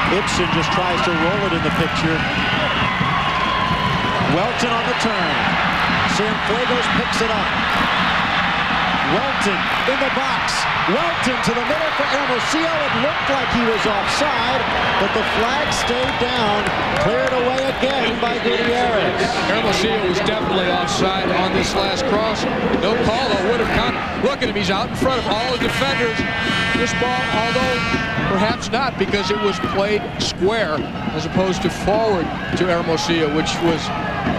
Hibson just tries to roll it in the picture. Welton on the turn. Cienfuegos picks it up. Welton in the box. Welton to the middle for Hermosillo. It looked like he was offside, but the flag stayed down. Cleared away again by Gutierrez. Hermosillo was definitely offside on this last cross. No call, though, would have come. Look at him. He's out in front of all the defenders. This ball, although perhaps not, because it was played square as opposed to forward to Hermosillo, which was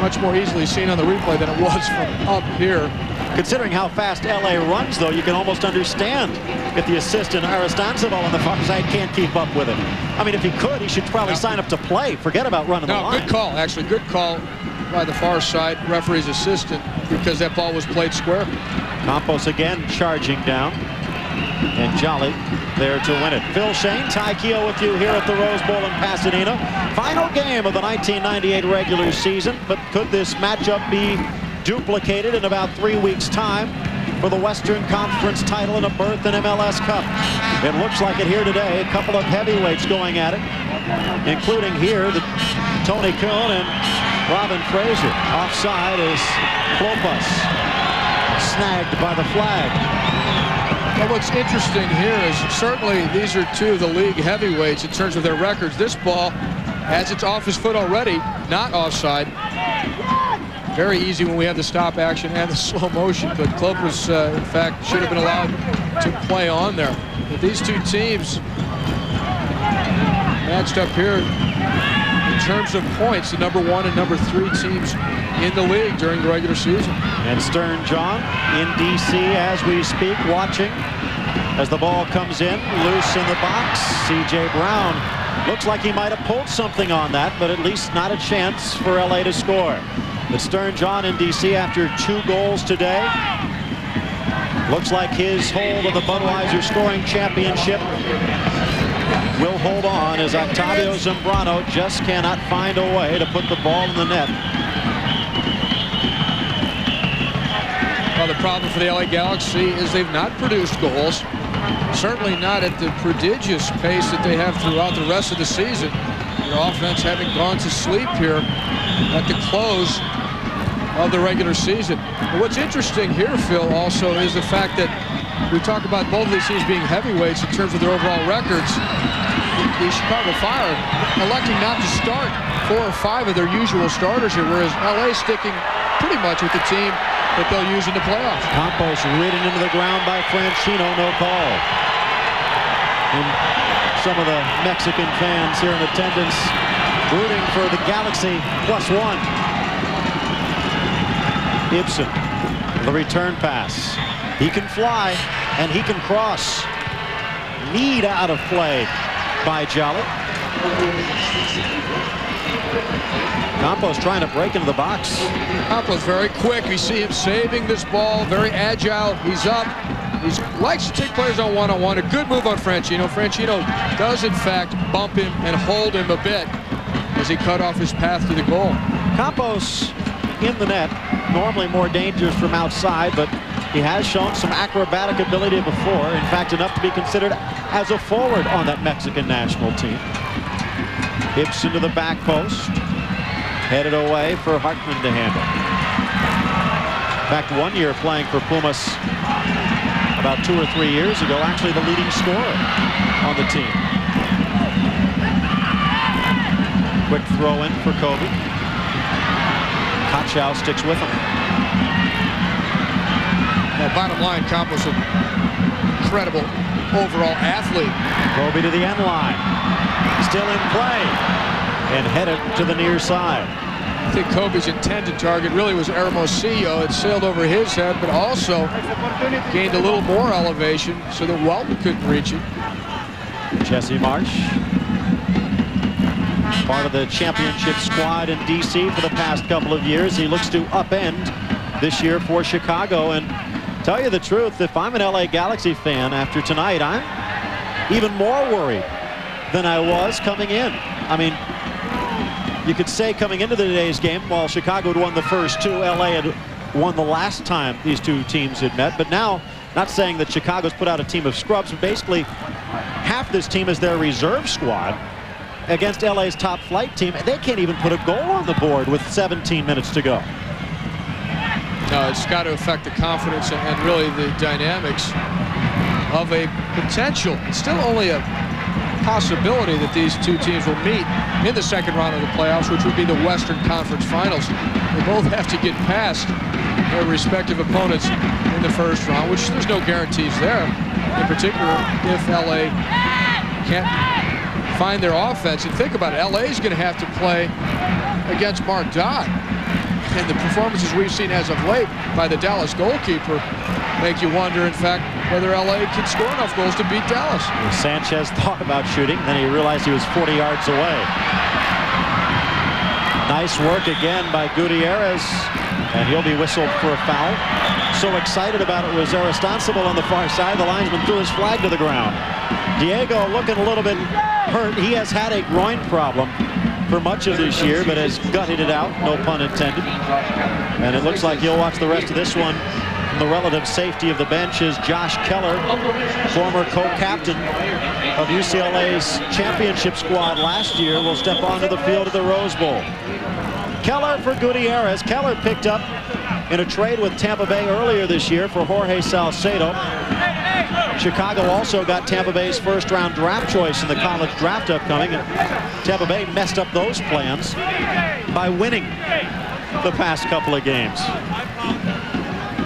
much more easily seen on the replay than it was from up here. Considering how fast LA runs, though, you can almost understand if the assistant Aristanceval on the far side can't keep up with it. I mean, if he could, he should probably sign up to play. Forget about running the line. Good call, actually. Good call by the far side referee's assistant because that ball was played square. Campos again charging down. And Jolly there to win it. Phil Shane, Ty Keogh with you here at the Rose Bowl in Pasadena. Final game of the 1998 regular season, but could this matchup be duplicated in about 3 weeks' time for the Western Conference title and a berth in MLS Cup? It looks like it here today. A couple of heavyweights going at it, including here the Tony Kuhn and Robin Fraser. Offside is Klopas, snagged by the flag. Well, what's interesting here is certainly these are two of the league heavyweights in terms of their records. This ball, as it's off his foot already, not offside. Very easy when we have the stop action and the slow motion, but Klopas, in fact, should have been allowed to play on there. But these two teams matched up here in terms of points, the number 1 and number 3 teams in the league during the regular season. And Stern John in D.C. as we speak, watching as the ball comes in, loose in the box. C.J. Brown looks like he might have pulled something on that, but at least not a chance for L.A. to score. But Stern John in D.C. after 2 goals today. Looks like his hold of the Budweiser scoring championship will hold on as Octavio Zambrano just cannot find a way to put the ball in the net. Well, the problem for the LA Galaxy is they've not produced goals. Certainly not at the prodigious pace that they have throughout the rest of the season. Their offense having gone to sleep here at the close of the regular season. But what's interesting here, Phil, also is the fact that we talk about both of these teams being heavyweights in terms of their overall records. The Chicago Fire electing not to start 4 or 5 of their usual starters here, whereas LA sticking pretty much with the team that they'll use in the playoffs. Campos ridden into the ground by Franchino, no call. And some of the Mexican fans here in attendance rooting for the Galaxy +1. Hibson, the return pass. He can fly and he can cross. Need out of play by Jolly. Campos trying to break into the box. Campos very quick. We see him saving this ball, very agile. He's up. He likes to take players on one-on-one. A good move on Franchino. Franchino does, in fact, bump him and hold him a bit as he cut off his path to the goal. Campos in the net, normally more dangerous from outside, but he has shown some acrobatic ability before. In fact, enough to be considered as a forward on that Mexican national team. Hibson to the back post. Headed away for Hartman to handle. In fact, 1 year playing for Pumas about 2 or 3 years ago, actually the leading scorer on the team. Quick throw in for Kobe. Kachow sticks with him. Well, bottom line, Campos, an incredible overall athlete. Kobe to the end line. Still in play. And headed to the near side. I think Kobe's intended target really was Hermosillo. It sailed over his head, but also gained a little more elevation so that Welton couldn't reach it. Jesse Marsh, part of the championship squad in D.C. for the past couple of years. He looks to upend this year for Chicago. And tell you the truth, if I'm an LA Galaxy fan after tonight, I'm even more worried than I was coming in. I mean, you could say coming into today's game, while Chicago had won the first two, LA had won the last time these two teams had met. But now, not saying that Chicago's put out a team of scrubs, but basically half this team is their reserve squad against LA's top flight team. They can't even put a goal on the board with 17 minutes to go. No, it's got to affect the confidence and really the dynamics of a potential. It's still only a possibility that these two teams will meet in the second round of the playoffs, which would be the Western Conference Finals. They both have to get past their respective opponents in the first round, which there's no guarantees there. In particular, if LA can't find their offense. And think about it, LA's going to have to play against Mark Dodd. And the performances we've seen as of late by the Dallas goalkeeper make you wonder, in fact, whether LA can score enough goals to beat Dallas. Sanchez thought about shooting, then he realized he was 40 yards away. Nice work again by Gutierrez, and he'll be whistled for a foul. So excited about it was Aristoncible on the far side. The linesman threw his flag to the ground. Diego looking a little bit hurt. He has had a groin problem for much of this year, but has gutted it out, no pun intended. And it looks like he'll watch the rest of this one. From the relative safety of the bench is Josh Keller, former co-captain of UCLA's championship squad last year, will step onto the field of the Rose Bowl. Keller for Gutierrez. Keller picked up in a trade with Tampa Bay earlier this year for Jorge Salcedo. Chicago also got Tampa Bay's first-round draft choice in the college draft upcoming, and Tampa Bay messed up those plans by winning the past couple of games.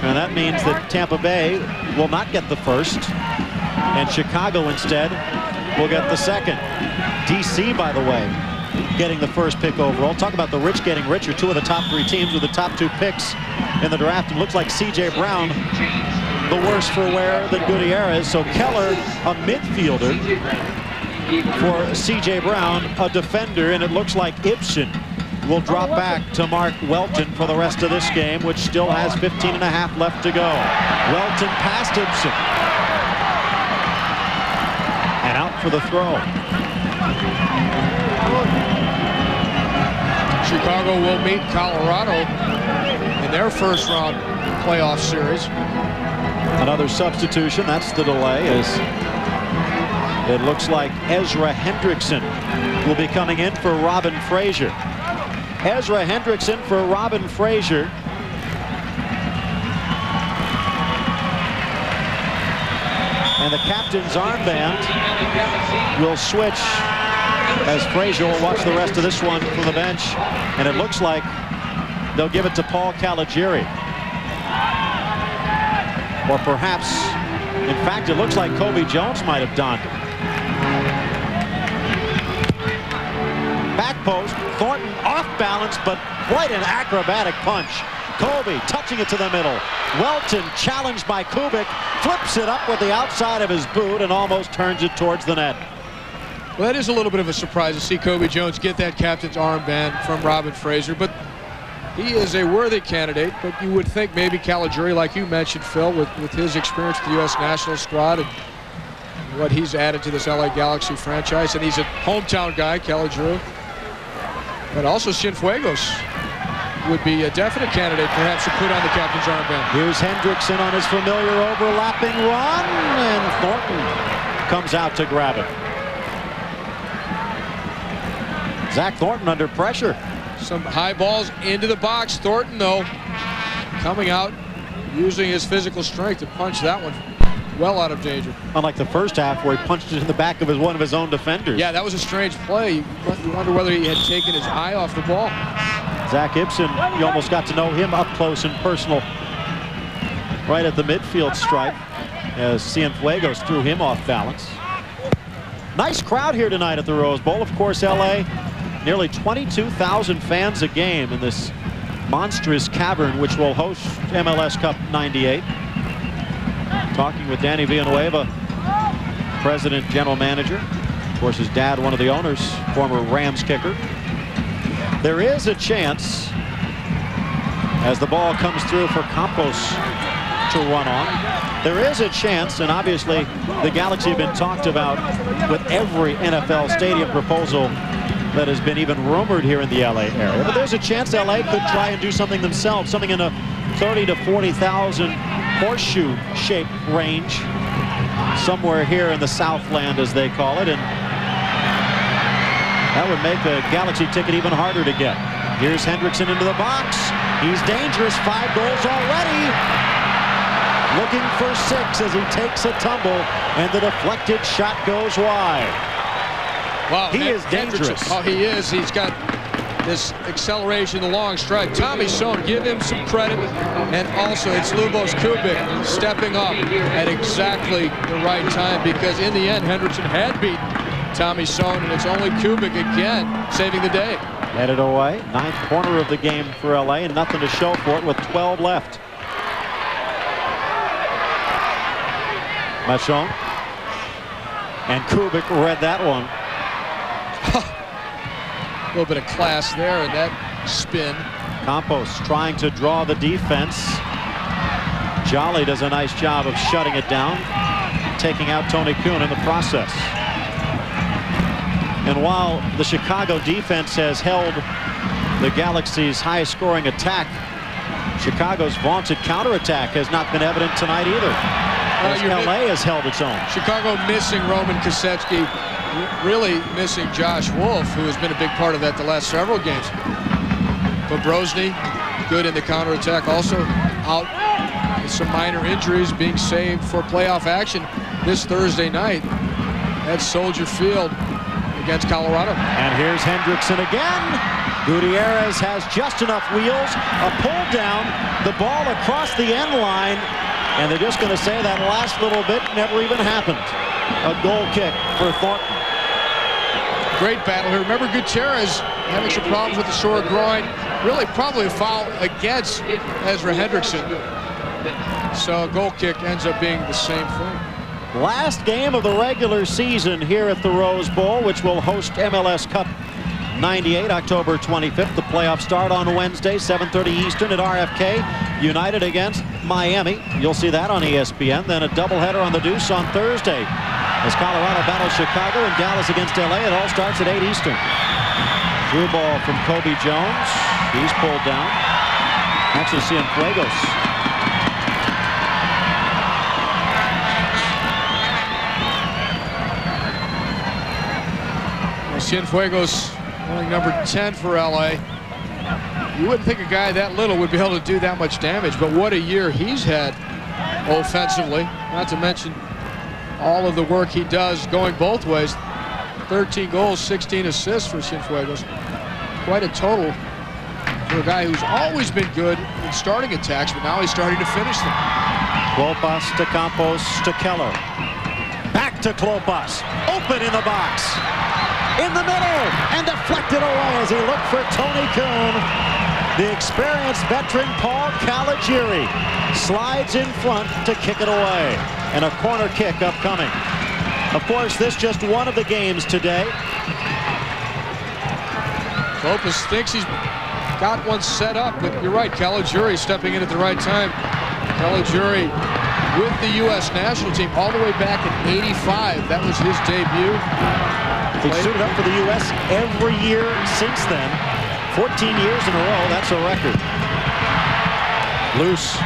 And that means that Tampa Bay will not get the first, and Chicago instead will get the second. D.C., by the way, getting the first pick overall. Talk about the rich getting richer. Two of the top three teams with the top two picks in the draft. It looks like C.J. Brown the worse for wear than Gutierrez. So Keller, a midfielder, for C.J. Brown, a defender, and it looks like Hibson will drop back to Mark Welton for the rest of this game, which still has 15.5 left to go. Welton past Hibson. And out for the throw. Chicago will meet Colorado in their first round playoff series. Another substitution, that's the delay, as it looks like Ezra Hendrickson will be coming in for Robin Fraser. Ezra Hendrickson for Robin Fraser. And the captain's armband will switch as Fraser will watch the rest of this one from the bench. And it looks like they'll give it to Paul Caligiuri. Or perhaps, in fact, it looks like Kobe Jones might have done. Back post, Thornton off balance, but quite an acrobatic punch. Kobe touching it to the middle. Welton, challenged by Kubik, flips it up with the outside of his boot and almost turns it towards the net. Well, that is a little bit of a surprise to see Kobe Jones get that captain's armband from Robin Fraser, but he is a worthy candidate, but you would think maybe Caligiuri, like you mentioned, Phil, with his experience with the U.S. national squad and what he's added to this LA Galaxy franchise, and he's a hometown guy, Caligiuri. But also Cienfuegos would be a definite candidate, perhaps, to put on the captain's armband. Here's Hendrickson on his familiar overlapping run, and Thornton comes out to grab it. Zach Thornton under pressure. Some high balls into the box. Thornton, though, coming out, using his physical strength to punch that one well out of danger. Unlike the first half where he punched it in the back of one of his own defenders. Yeah, that was a strange play. You wonder whether he had taken his eye off the ball. Zach Hibson, you almost got to know him up close and personal right at the midfield stripe as Cienfuegos threw him off balance. Nice crowd here tonight at the Rose Bowl. Of course, LA, nearly 22,000 fans a game in this monstrous cavern which will host MLS Cup 98. Talking with Danny Villanueva, president, general manager. Of course, his dad, one of the owners, former Rams kicker. There is a chance, as the ball comes through for Campos to run on, there is a chance, and obviously the Galaxy have been talked about with every NFL stadium proposal that has been even rumored here in the LA area. But there's a chance LA could try and do something themselves, something in a 30 to 40,000 horseshoe-shaped range, somewhere here in the Southland, as they call it, and that would make a Galaxy ticket even harder to get. Here's Hendrickson into the box. He's dangerous. 5 goals already. Looking for 6 as he takes a tumble, and the deflected shot goes wide. Wow, he is dangerous. Oh, he is. He's got this acceleration, the long strike. Tommy Sohn, give him some credit. And also, it's Lubos Kubik stepping up at exactly the right time, because in the end, Hendrickson had beaten Tommy Sohn, and it's only Kubik again saving the day. Headed away. 9th corner of the game for LA, and nothing to show for it with 12 left. Machon. And Kubik read that one. A little bit of class there in that spin. Campos trying to draw the defense. Jolly does a nice job of shutting it down, taking out Tony Kuhn in the process. And while the Chicago defense has held the Galaxy's highest scoring attack, Chicago's vaunted counterattack has not been evident tonight either. As LA has held its own. Chicago missing Roman Kasetsky, really missing Josh Wolf, who has been a big part of that the last several games. But Brosny, good in the counterattack, also out with some minor injuries, being saved for playoff action this Thursday night at Soldier Field against Colorado. And here's Hendrickson again. Gutierrez has just enough wheels, a pull down, the ball across the end line, and they're just going to say that last little bit never even happened. A goal kick for Thornton. Great battle here. Remember, Gutierrez having some problems with the sore groin. Really probably a foul against Ezra Hendrickson. So a goal kick ends up being the same thing. Last game of the regular season here at the Rose Bowl, which will host MLS Cup 98, October 25th. The playoffs start on Wednesday, 7:30 Eastern at RFK. United against Miami. You'll see that on ESPN. Then a doubleheader on the Deuce on Thursday as Colorado battles Chicago and Dallas against LA. It all starts at 8 Eastern. Through ball from Kobe Jones. He's pulled down. Actually, Cienfuegos. Cienfuegos only number 10 for LA. You wouldn't think a guy that little would be able to do that much damage, but what a year he's had offensively. Not to mention all of the work he does going both ways. 13 goals, 16 assists for Cienfuegos. Quite a total for a guy who's always been good in starting attacks, but now he's starting to finish them. Klopas to Campos to Keller. Back to Klopas. Open in the box. In the middle, and deflected away as he looked for Tony Kuhn. The experienced veteran Paul Caligiuri slides in front to kick it away. And a corner kick upcoming. Of course, this just one of the games today. Klopas thinks he's got one set up, but you're right, Caligiuri stepping in at the right time. Caligiuri with the U.S. national team all the way back in '85. That was his debut. He suited up for the U.S. every year since then. 14 years in a row, that's a record. Loose.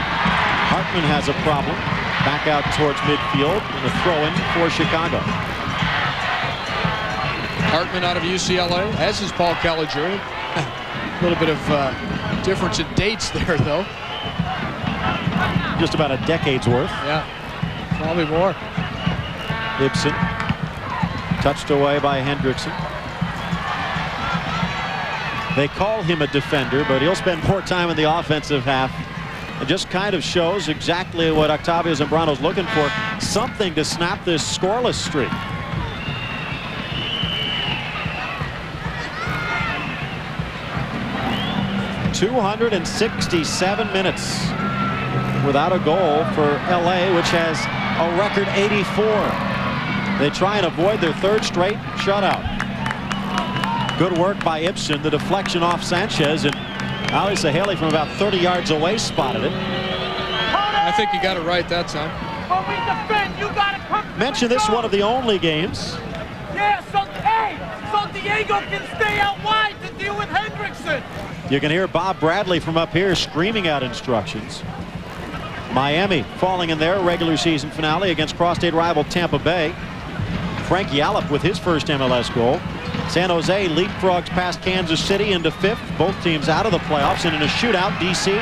Hartman has a problem. Back out towards midfield and a throw-in for Chicago. Hartman out of UCLA, as is Paul Caligiuri. A little bit of difference in dates there, though. Just about a decade's worth. Yeah, probably more. Hibson, touched away by Hendrickson. They call him a defender, but he'll spend more time in the offensive half. It just kind of shows exactly what Octavio Zambrano's looking for, something to snap this scoreless streak. "267 minutes without a goal for LA, which has a record 84. They try and avoid their third straight shutout. Good work by Hibson. The deflection off Sanchez, and Ali Saheli from about 30 yards away spotted it. I think you got it right that time. When we defend, you gotta come. Mention this one of the only games. Yeah, so Diego can stay out wide to deal with Hendrickson. You can hear Bob Bradley from up here screaming out instructions. Miami falling in their regular season finale against cross-state rival Tampa Bay. Frank Yallop with his first MLS goal. San Jose leapfrogs past Kansas City into 5th. Both teams out of the playoffs, and in a shootout, DC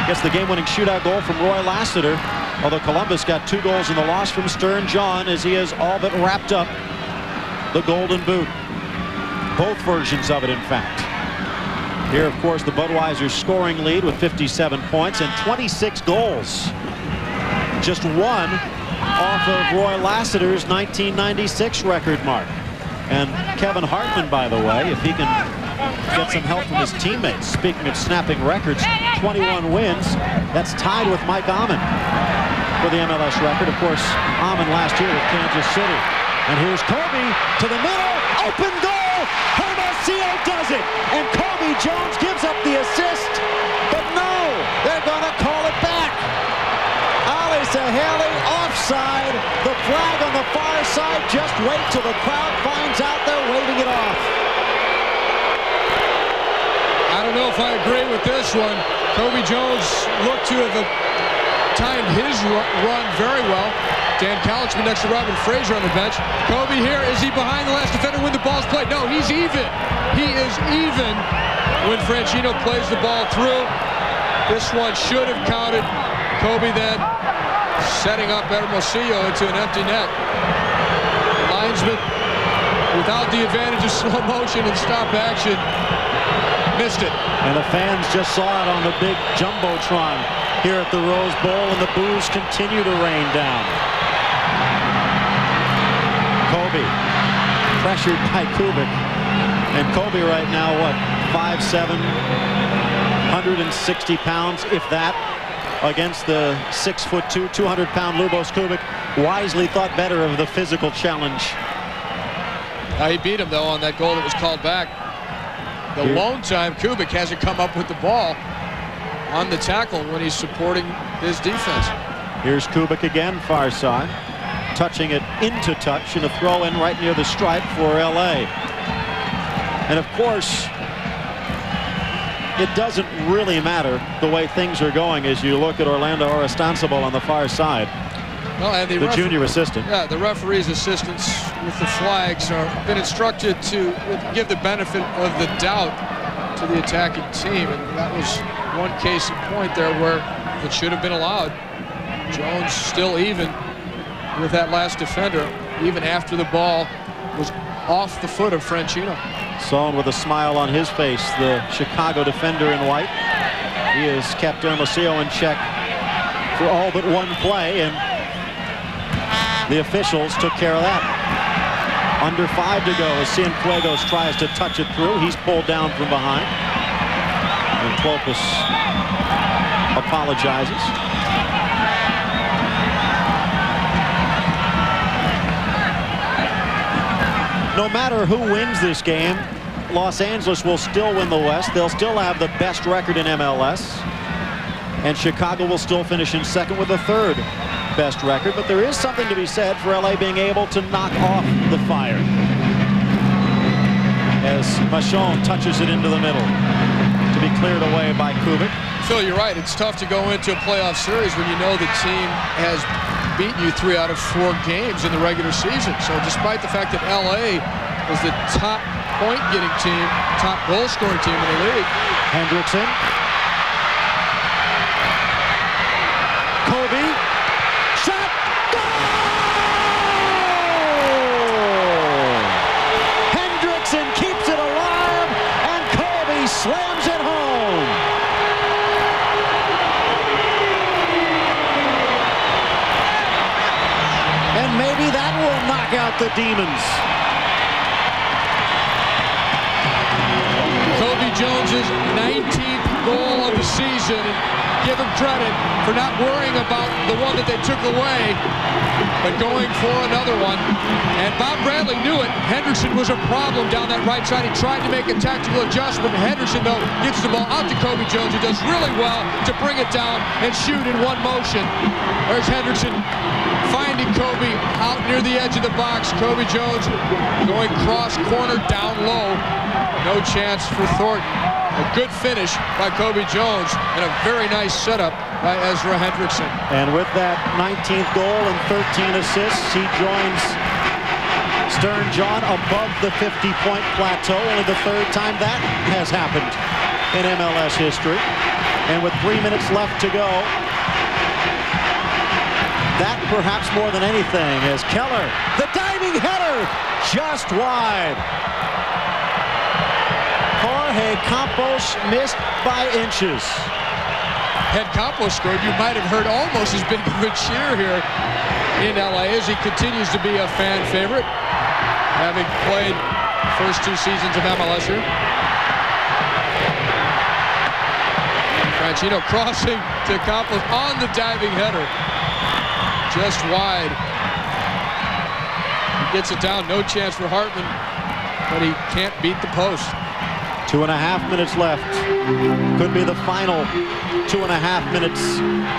gets the game-winning shootout goal from Roy Lassiter. Although Columbus got 2 goals in the loss from Stern John, as he has all but wrapped up the Golden Boot. Both versions of it, in fact. Here, of course, the Budweiser scoring lead with 57 points and 26 goals. Just one off of Roy Lassiter's 1996 record mark. And Kevin Hartman, by the way, if he can get some help from his teammates, speaking of snapping records, 21 wins. That's tied with Mike Amon for the MLS record. Of course, Amon last year with Kansas City. And here's Kobe to the middle. Open goal! Hermosillo does it! And Kobe Jones gives up the assist. But no! They're going to call it back. Ali Saheli offside. The flag on the far side. Just wait till the crowd finds out they're waving it off. I don't know if I agree with this one. Kobe Jones looked to have timed his run very well. Dan Couchman next to Robin Fraser on the bench. Kobe here, is he behind the last defender when the ball's played? No, he's even. He is even when Franchino plays the ball through. This one should have counted. Kobe then setting up Hermosillo into an empty net. The linesman, without the advantage of slow motion and stop action, missed it. And the fans just saw it on the big Jumbotron here at the Rose Bowl, and the boos continue to rain down. Kobe, pressured by Kubik. And Kobe right now, what, 5'7", 160 pounds, if that, against the 6'2", 200-pound Lubos Kubik. Wisely thought better of the physical challenge. He beat him, though, on that goal that was called back. The lone time, Kubik hasn't come up with the ball on the tackle when he's supporting his defense. Here's Kubik again, far side. Touching it into touch, and a throw in right near the stripe for LA. And of course, it doesn't really matter the way things are going as you look at Orlando Aristanzabal on the far side. Well, and the junior assistant. Yeah, the referee's assistants with the flags are been instructed to give the benefit of the doubt to the attacking team, and that was one case in point there where it should have been allowed. Jones still even with that last defender, even after the ball was off the foot of Franchino. Sohn with a smile on his face, the Chicago defender in white. He has kept Hermosillo in check for all but one play, and the officials took care of that. Under 5 to go as Cienfuegos tries to touch it through. He's pulled down from behind. And Clopas apologizes. No matter who wins this game, Los Angeles will still win the West. They'll still have the best record in MLS. And Chicago will still finish in second with the third best record. But there is something to be said for LA being able to knock off the Fire. As Machon touches it into the middle to be cleared away by Kubik. Phil, you're right. It's tough to go into a playoff series when you know the team has beaten you 3 out of 4 games in the regular season. So despite the fact that LA is the top point-getting team, top goal-scoring team in the league. Hendrickson. Kobe. Shot. Goal! Hendrickson keeps it alive, and Kobe slams it home. And maybe that will knock out the Demons. Kobe Jones's 19th goal of the season. Give him credit for not worrying about the one that they took away, but going for another one. And Bob Bradley knew it. Hendrickson was a problem down that right side. He tried to make a tactical adjustment. Hendrickson, though, gets the ball out to Kobe Jones, who does really well to bring it down and shoot in one motion. There's Hendrickson finding Kobe out near the edge of the box. Kobe Jones going cross corner down low. No chance for Thornton. A good finish by Kobe Jones and a very nice setup by Ezra Hendrickson. And with that 19th goal and 13 assists, he joins Stern John above the 50-point plateau. Only the third time that has happened in MLS history. And with 3 minutes left to go, that perhaps more than anything is Keller. The diving header just wide. Jorge Campos missed by inches. Had Campos scored, you might have heard almost as big of a cheer here in LA as he continues to be a fan favorite, having played first 2 seasons of MLS here. Franchino crossing to Campos on the diving header. Just wide. He gets it down, no chance for Hartman, but he can't beat the post. 2.5 minutes left. Could be the final 2.5 minutes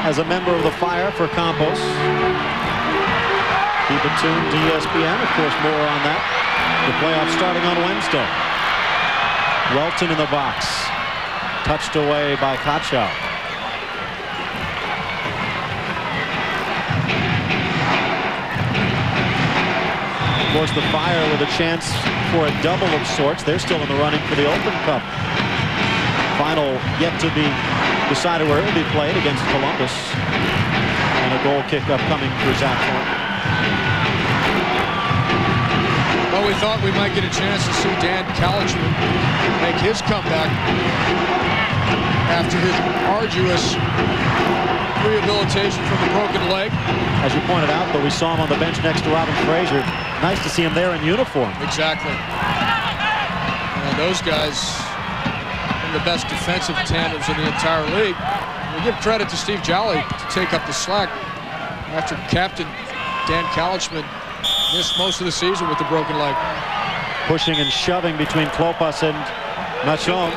as a member of the Fire for Campos. Keep it tuned to ESPN. Of course, more on that. The playoffs starting on Wednesday. Welton in the box. Touched away by Kachow. Of course, the Fire with a chance for a double of sorts. They're still in the running for the Open Cup. Final yet to be decided where it will be played against Columbus. And a goal kick upcoming for Zach Thornton. Well, we thought we might get a chance to see Dan Kallichman make his comeback after his arduous rehabilitation from a broken leg. As you pointed out, though, we saw him on the bench next to Robin Fraser. Nice to see him there in uniform. Exactly. And those guys are the best defensive tandems in the entire league. We give credit to Steve Jolly to take up the slack after captain Dan Kallichman missed most of the season with the broken leg. Pushing and shoving between Klopas and Machon.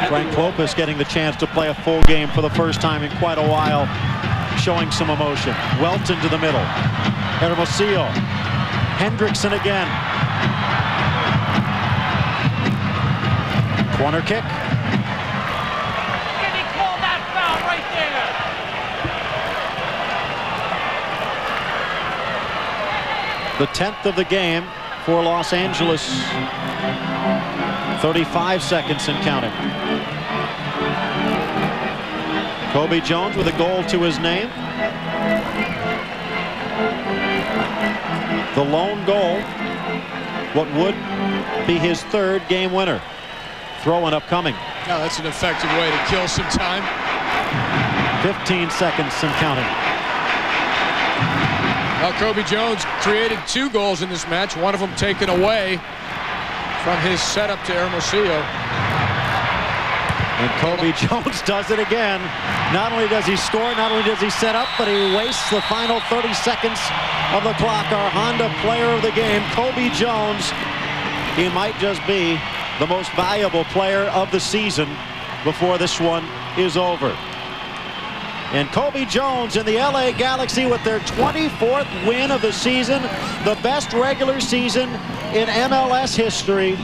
Frank Klopas getting the chance to play a full game for the first time in quite a while, showing some emotion. Welton to the middle. Hermosillo. Hendrickson again. Corner kick. Can he call that foul right there? The 10th of the game for Los Angeles. 35 seconds and counting. Kobe Jones with a goal to his name. The lone goal, what would be his third game winner. Throw-in upcoming. Now that's an effective way to kill some time. 15 seconds and counting. Well, Kobe Jones created 2 goals in this match, one of them taken away from his setup to Hermosillo. And Kobe Jones does it again. Not only does he score, not only does he set up, but he wastes the final 30 seconds of the clock. Our Honda player of the game, Kobe Jones. He might just be the most valuable player of the season before this one is over. And Kobe Jones and the LA Galaxy with their 24th win of the season, the best regular season in MLS history.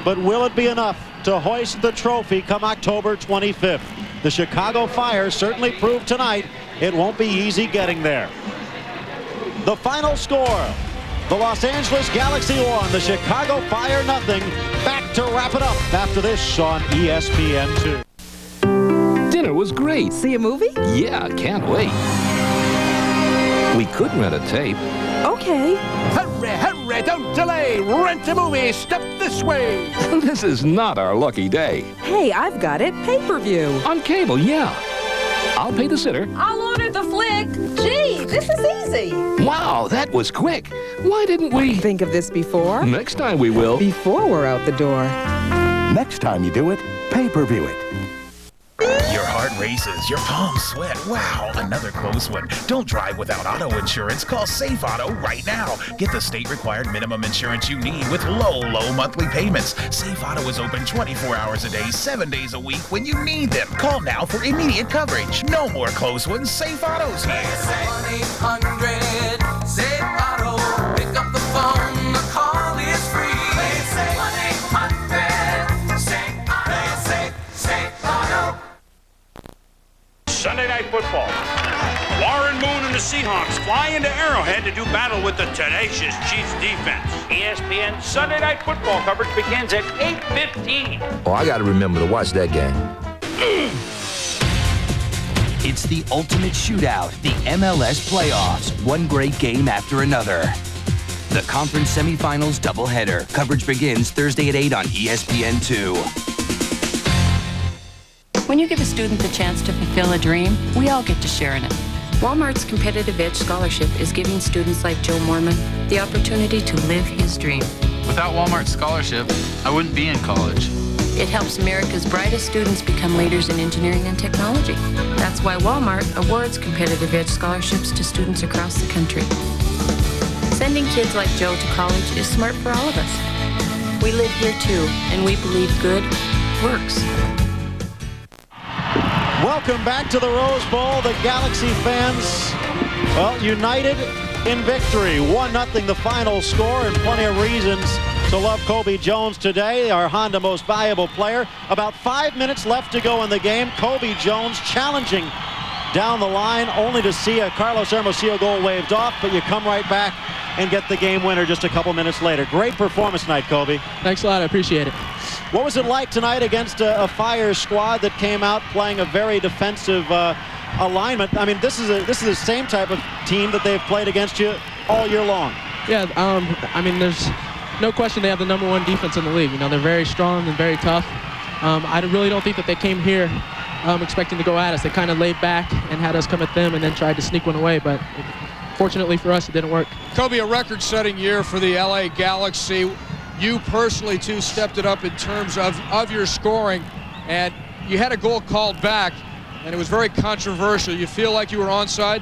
But will it be enough to hoist the trophy come October 25th? The Chicago Fire certainly proved tonight it won't be easy getting there. The final score, the Los Angeles Galaxy 1, the Chicago Fire 0. Back to wrap it up after this on ESPN2. Dinner was great. See a movie? Yeah, can't wait. We could rent a tape. Okay. Hurry, hurry, don't delay. Rent a movie, step this way. This is not our lucky day. Hey, I've got it. Pay-per-view. On cable, yeah. I'll pay the sitter. I'll order the flick. Gee, this is easy. Wow, that was quick. Why didn't we think of this before? Next time we will. Before we're out the door. Next time you do it, pay-per-view it. Your heart races, your palms sweat. Wow, another close one. Don't drive without auto insurance. Call Safe Auto right now. Get the state-required minimum insurance you need with low monthly payments. Safe Auto is open 24 hours a day, 7 days a week when you need them. Call now for immediate coverage. No more close ones. Safe Auto's here. 1-800-SAFE-AUTO. Pick up the phone. The call is free. 1-800-SAFE-AUTO. Sunday Night Football. Warren Moon and the Seahawks fly into Arrowhead to do battle with the tenacious Chiefs defense. ESPN Sunday Night Football coverage begins at 8:15. Oh, I got to remember to watch that game. It's the ultimate shootout, the MLS playoffs, one great game after another. The conference semifinals doubleheader. Coverage begins Thursday at 8 on ESPN2. When you give a student the chance to fulfill a dream, we all get to share in it. Walmart's Competitive Edge Scholarship is giving students like Joe Mormon the opportunity to live his dream. Without Walmart's scholarship, I wouldn't be in college. It helps America's brightest students become leaders in engineering and technology. That's why Walmart awards Competitive Edge scholarships to students across the country. Sending kids like Joe to college is smart for all of us. We live here too, and we believe good works. Welcome back to the Rose Bowl. The Galaxy fans, well, united in victory. 1-0 the final score, and plenty of reasons to love Kobe Jones today, our Honda most valuable player. About 5 minutes left to go in the game. Kobe Jones challenging down the line, only to see a Carlos Hermosillo goal waved off, but you come right back and get the game winner just a couple minutes later. Great performance tonight, Kobe. Thanks a lot. I appreciate it. What was it like tonight against a Fire squad that came out playing a very defensive alignment? I mean, this is the same type of team that they've played against you all year long. Yeah, I mean, there's no question they have the #1 defense in the league. You know, they're very strong and very tough. I really don't think that they came here expecting to go at us. They kind of laid back and had us come at them and then tried to sneak one away, but fortunately for us, it didn't work. Kobe, a record-setting year for the LA Galaxy. You personally, too, stepped it up in terms of your scoring, and you had a goal called back, and it was very controversial. You feel like you were onside?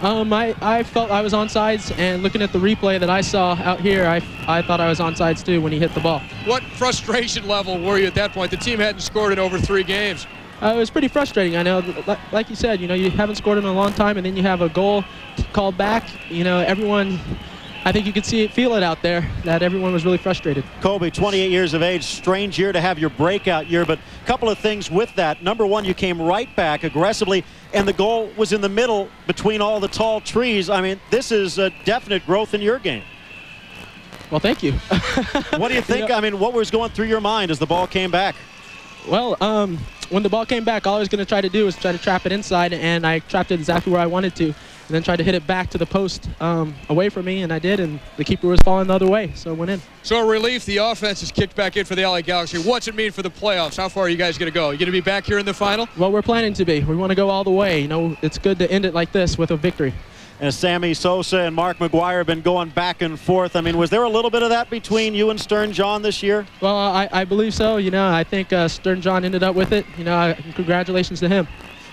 I felt I was onsides, and looking at the replay that I saw out here, I thought I was onsides too when he hit the ball. What frustration level were you at that point? The team hadn't scored in over 3 games. It was pretty frustrating. I know, like you said, you know, you haven't scored in a long time, and then you have a goal called back. You know, everyone, I think you could feel it out there, that everyone was really frustrated. Kobe, 28 years of age, strange year to have your breakout year, but a couple of things with that. Number one, you came right back aggressively, and the goal was in the middle between all the tall trees. I mean, this is a definite growth in your game. Well, thank you. What do you think? You know, I mean, what was going through your mind as the ball came back? Well, when the ball came back, all I was going to try to do was try to trap it inside, and I trapped it exactly where I wanted to, and then tried to hit it back to the post away from me, and I did, and the keeper was falling the other way, so it went in. So a relief, the offense is kicked back in for the LA Galaxy. What's it mean for the playoffs? How far are you guys going to go? Are you going to be back here in the final? Well, we're planning to be. We want to go all the way. You know, it's good to end it like this with a victory. And Sammy Sosa and Mark McGuire have been going back and forth. I mean, was there a little bit of that between you and Stern John this year? Well, I believe so. You know, I think Stern John ended up with it. You know, congratulations to him.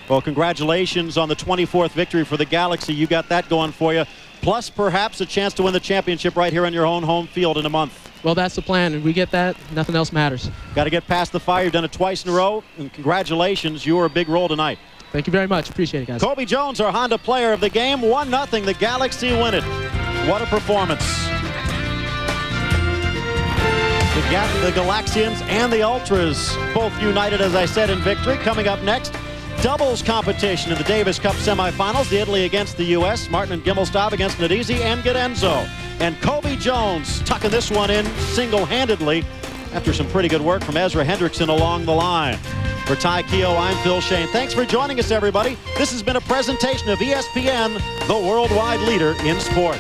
Well, congratulations on the 24th victory for the Galaxy. You got that going for you. Plus, perhaps a chance to win the championship right here on your own home field in a month. Well, that's the plan, and we get that. Nothing else matters. Got to get past the fire. You've done it twice in a row, and congratulations. You were a big role tonight. Thank you very much. Appreciate it, guys. Kobe Jones, our Honda player of the game. 1-0. The Galaxy win it. What a performance. The Galaxians and the Ultras both united, as I said, in victory. Coming up next, doubles competition in the Davis Cup semifinals. The Italy against the U.S. Martin and Gimelstob against Nadezi and Gadenzo. And Kobe Jones tucking this one in single-handedly after some pretty good work from Ezra Hendrickson along the line. For Ty Keogh, I'm Phil Shane. Thanks for joining us, everybody. This has been a presentation of ESPN, the worldwide leader in sports.